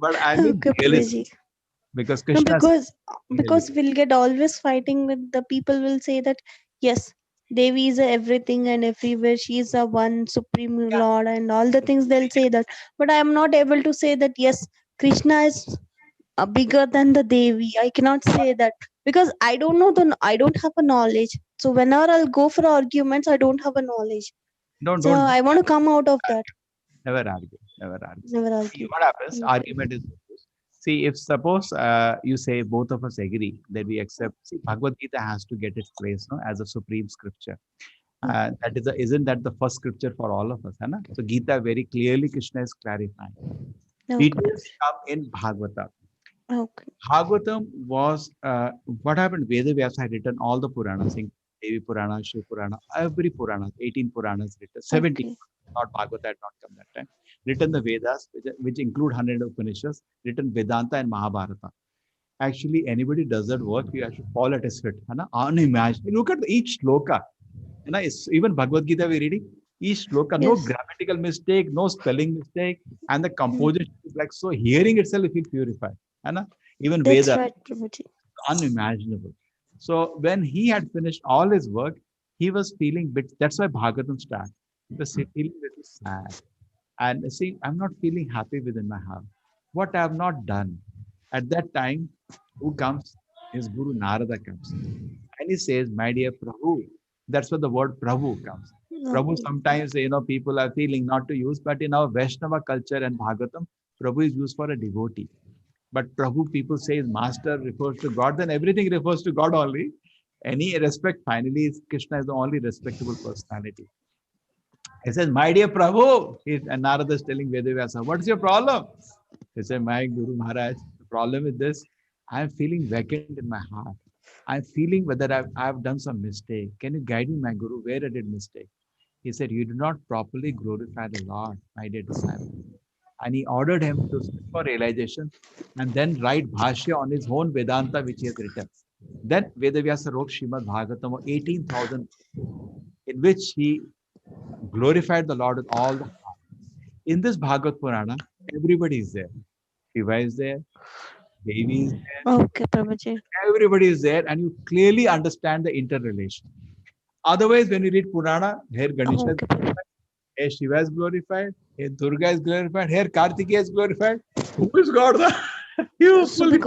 But I mean realist. Because Krishna because we'll get always fighting with the people will say that yes, Devi is everything and everywhere, she is a one supreme lord and all the things they'll say that, but I am not able to say that yes, Krishna is bigger than the Devi. I cannot say that because I don't know I don't have a knowledge. So whenever I'll go for arguments, I don't have a knowledge. So I want to come out of that. Never argue. Never argue. Never argue. What happens? Argument is. See, if suppose you say both of us agree that we accept, see, Bhagavad Gita has to get its place as a supreme scripture. Isn't that the first scripture for all of us? Hai? So Gita very clearly Krishna is clarifying. Details come in Bhagavata. Okay. Bhagavatam was what happened? Vedavyasa had written all the Puranas, Devi Purana, Shiv Purana, every Purana, 18 Puranas written, 17. Not Bhagavata had not come that time. Written the Vedas, which include 100 Upanishads, written Vedanta and Mahabharata. Actually, anybody does that work, you have to fall at his feet. Unimaginable. Look at each shloka. Even Bhagavad Gita we're reading, each shloka, no grammatical mistake, no spelling mistake, and the composition is like so. Hearing itself, you feel purified. Even That's Veda, right, unimaginable. So when he had finished all his work, he was feeling bit. That's why Bhagavatam starts. He was feeling a little sad. And see, I'm not feeling happy within my heart. What I have not done. At that time, who comes? His Guru Narada comes. And he says, my dear Prabhu. That's where the word Prabhu comes. Prabhu sometimes, people are feeling not to use, but in our Vaishnava culture and Bhagavatam, Prabhu is used for a devotee. But Prabhu, people say, master refers to God, then everything refers to God only. Any respect, finally, Krishna is the only respectable personality. He says, my dear Prabhu, and Narada is telling Vedavyasa, what's your problem? He said, my Guru Maharaj, the problem with this, I am feeling vacant in my heart. I am feeling whether I have done some mistake. Can you guide me, my Guru, where I did mistake? He said, you do not properly glorify the Lord, my dear disciple. And he ordered him to seek for realization and then write Bhashya on his own Vedanta, which he has written. Then Vedavyasa wrote Srimad Bhagavatam, 18,000, in which he glorified the Lord with all the heart. In this Bhagavad Purana, everybody is there. Shiva is there, Devi is there. Okay, Prabhuji. Everybody is there, and you clearly understand the interrelation. Otherwise, when you read Purana, here Ganesha is glorified, here Shiva is glorified, here Durga is glorified, here Kartikeya is glorified. Who is God? You fully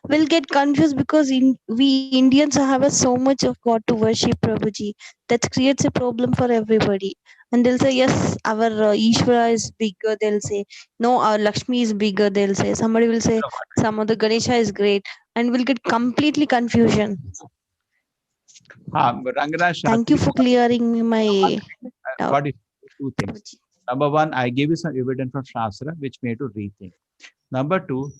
We'll get confused because we Indians have so much of God to worship, Prabhuji. That creates a problem for everybody. And they'll say, yes, our Ishvara is bigger. They'll say, no, our Lakshmi is bigger. They'll say, somebody will say, some of the Ganesha is great. And we'll get completely confusion. Thank you for clearing my doubt. Two things. Number one, I gave you some evidence from Shastra, which made you rethink. Number two,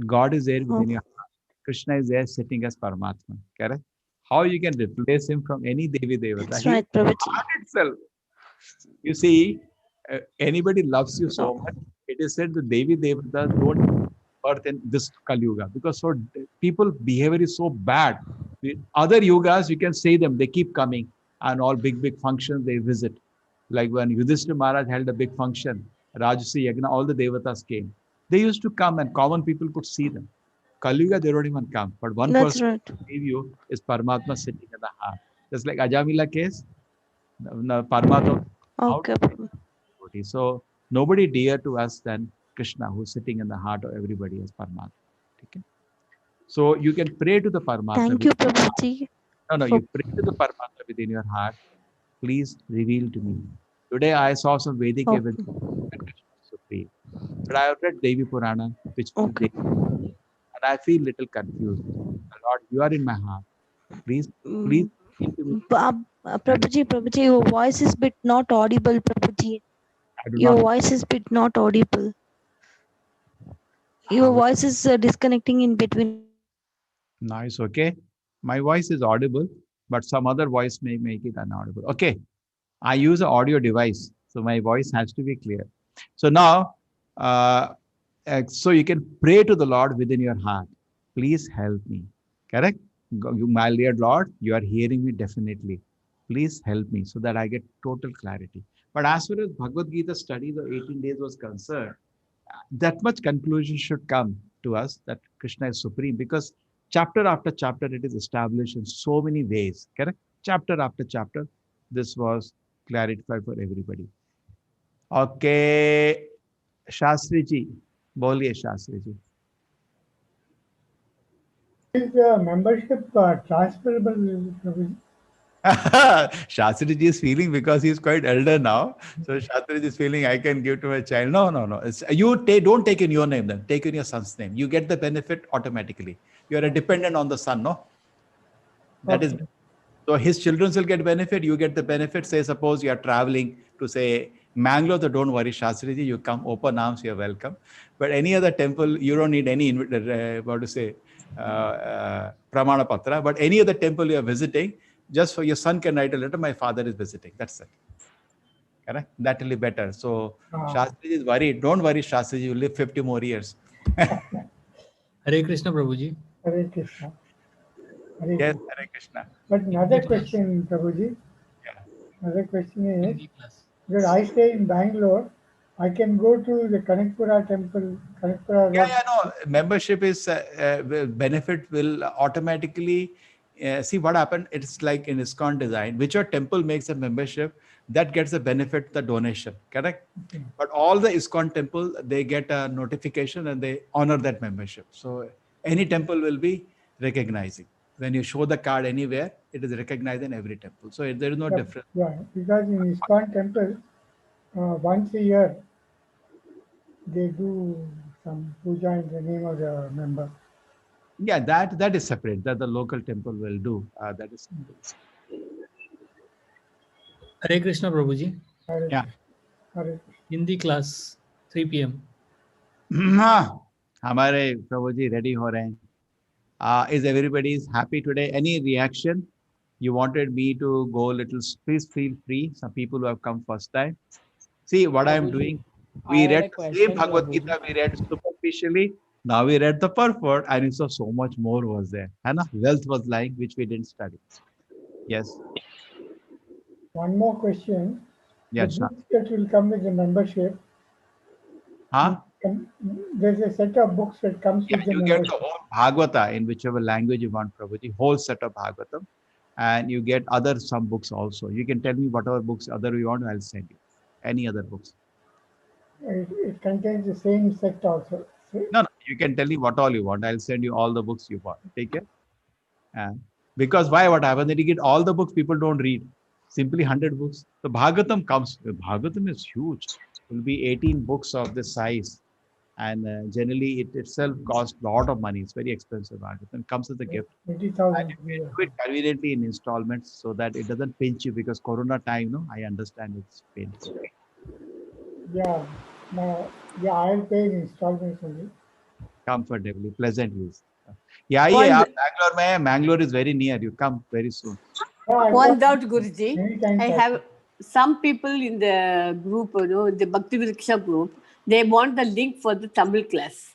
God is there within your heart. Krishna is there sitting as Paramatma. Correct? How you can replace him from any Devi Devata? That's right, Prabhuji. Heart itself. You see, anybody loves you so much. It is said the Devi Devatas don't birth in this Kali Yuga because so people behavior is so bad. Other yugas, you can say them, they keep coming, and all big functions they visit. Like when Yudhishthira Maharaj held a big function, Rajasuya Yagna, all the devatas came. They used to come and common people could see them. Kali Yuga, they don't even come. But one That's person right. who gave you is Paramatma sitting in the heart. Just like Ajamila case, Paramatma. Okay. So nobody dear to us than Krishna, who's sitting in the heart of everybody as Paramatma. Okay? So you can pray to the Paramatma. Thank you, Prabhuji. No, you pray to the Paramatma within your heart. Please reveal to me. Today I saw some Vedic evidence that Krishna is supreme. But I have read Devi Purana, which is Devi, and I feel little confused. Lord, you are in my heart. Please reveal to me. Prabhuji, your voice is bit not audible, Prabhuji. Your voice is bit not audible. Your voice is disconnecting in between. Nice, okay. My voice is audible, but some other voice may make it inaudible. Okay. I use an audio device, so my voice has to be clear. So now, so you can pray to the Lord within your heart. Please help me. Correct? My dear Lord, you are hearing me definitely. Please help me so that I get total clarity. But as far as Bhagavad Gita study, the 18 days was concerned, that much conclusion should come to us that Krishna is supreme, because chapter after chapter it is established in so many ways. Correct? Chapter after chapter, this was clarified for everybody. Okay, Shastri ji, boliye Shastri ji. Is the membership transferable? Shastri ji is feeling, because he is quite elder now. So Shastri ji is feeling I can give to my child. No. Don't take in your name then. Take in your son's name. You get the benefit automatically. You are a dependent on the son, no? That is. So his children will get benefit. You get the benefit. Say, suppose you are traveling to say Mangalore, so don't worry, Shastri ji, you come open arms, you're welcome. But any other temple, you don't need any Pramana Patra. But any other temple you are visiting, just for your son can write a letter, my father is visiting. That's it. Correct? That will be better. So Shastri ji is worried. Don't worry, Shastri ji, you live 50 more years. Hare Krishna, Prabhuji. Hare Krishna. Yes, Hare Krishna. But another question, Prabhuji. Yeah. Another question is, because I stay in Bangalore, I can go to the Kanakpura temple. No. Membership is benefit will automatically see what happened. It's like in ISKCON design, whichever temple makes a membership, that gets a benefit, the donation. Correct? Okay. But all the ISKCON temple, they get a notification and they honor that membership. So any temple will be recognizing. When you show the card anywhere, it is recognized in every temple. So there is no difference. Yeah, because in ISKCON temple, once a year, they do some puja in the name of the member. Yeah, that is separate. That the local temple will do. That is separate. Hare Krishna, Prabhuji. Yeah. Hindi class, 3 p.m. हमारे प्रभु जी ready हो रहे हैं. Is everybody is happy today? Any reaction? You wanted me to go a little, please feel free. Some people who have come first time. See what I am doing. We read the same Bhagavad Gita, we read superficially. Now we read the purport, and so much more was there. And wealth was lying, which we didn't study. Yes. One more question. Yes, the books that will come with the membership. Huh? There's a set of books that comes with the you membership. get the whole Bhagavata in whichever language you want, Prabhuji, whole set of Bhagavatam. And you get some books also. You can tell me whatever books other you want, I'll send you. Any other books. It contains the same set also. No, you can tell me what all you want. I'll send you all the books you want. Take care. Because why? What happens? That you get all the books people don't read. Simply 100 books. The Bhagavatam comes. Bhagavatam is huge. It will be 18 books of this size. And generally, it itself costs a lot of money. It's very expensive. Bhagavatam comes as a gift. 20,000. And you can do it conveniently in installments so that it doesn't pinch you, because Corona time, no, I understand it's painful. Yeah. I'll pay in installments only. Comfortably, pleasant use. Yeah. Bangalore is very near. You come very soon. One doubt, Guruji. I have some people in the group, the Bhakti Vriksha group, they want the link for the Tamil class.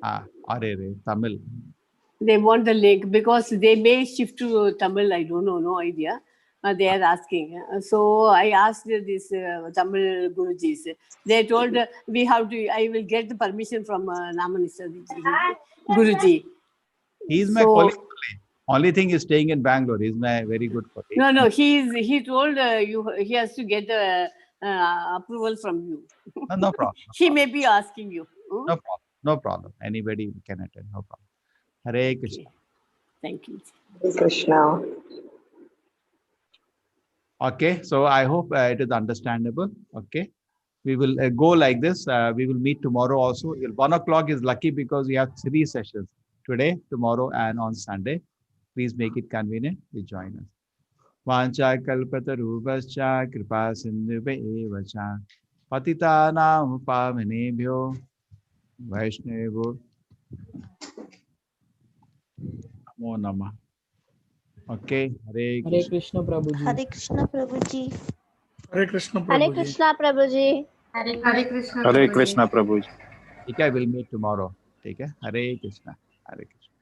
Tamil. They want the link because they may shift to Tamil. I don't know, no idea. They are asking. So I asked this Tamil Gurujis. They told we have to. I will get the permission from Namanisa Guruji. He's my colleague only thing is staying in Bangalore. He's my very good colleague. No. He told he has to get the approval from you. No problem. He may be asking you. No problem. No problem. Anybody can attend. No problem. Hare Krishna. Thank you. Hare Krishna. Okay, so I hope it is understandable. Okay, we will go like this. We will meet tomorrow also. 1 o'clock is lucky because we have 3 sessions today, tomorrow, and on Sunday. Please make it convenient. Please join us. Vancha kalpatarubhascha kripa sindhubhe evacha patitanam pavanebhyo vaishnavevo namo namah. Okay, Hare Krishna Prabhuji. Hare Krishna Prabhuji. Hare Krishna Prabhuji. Hare Krishna Prabhuji. Hare Krishna. Hare Krishna Prabhuji. Okay, we'll meet tomorrow. Take care. Hare Krishna. Hare Krishna.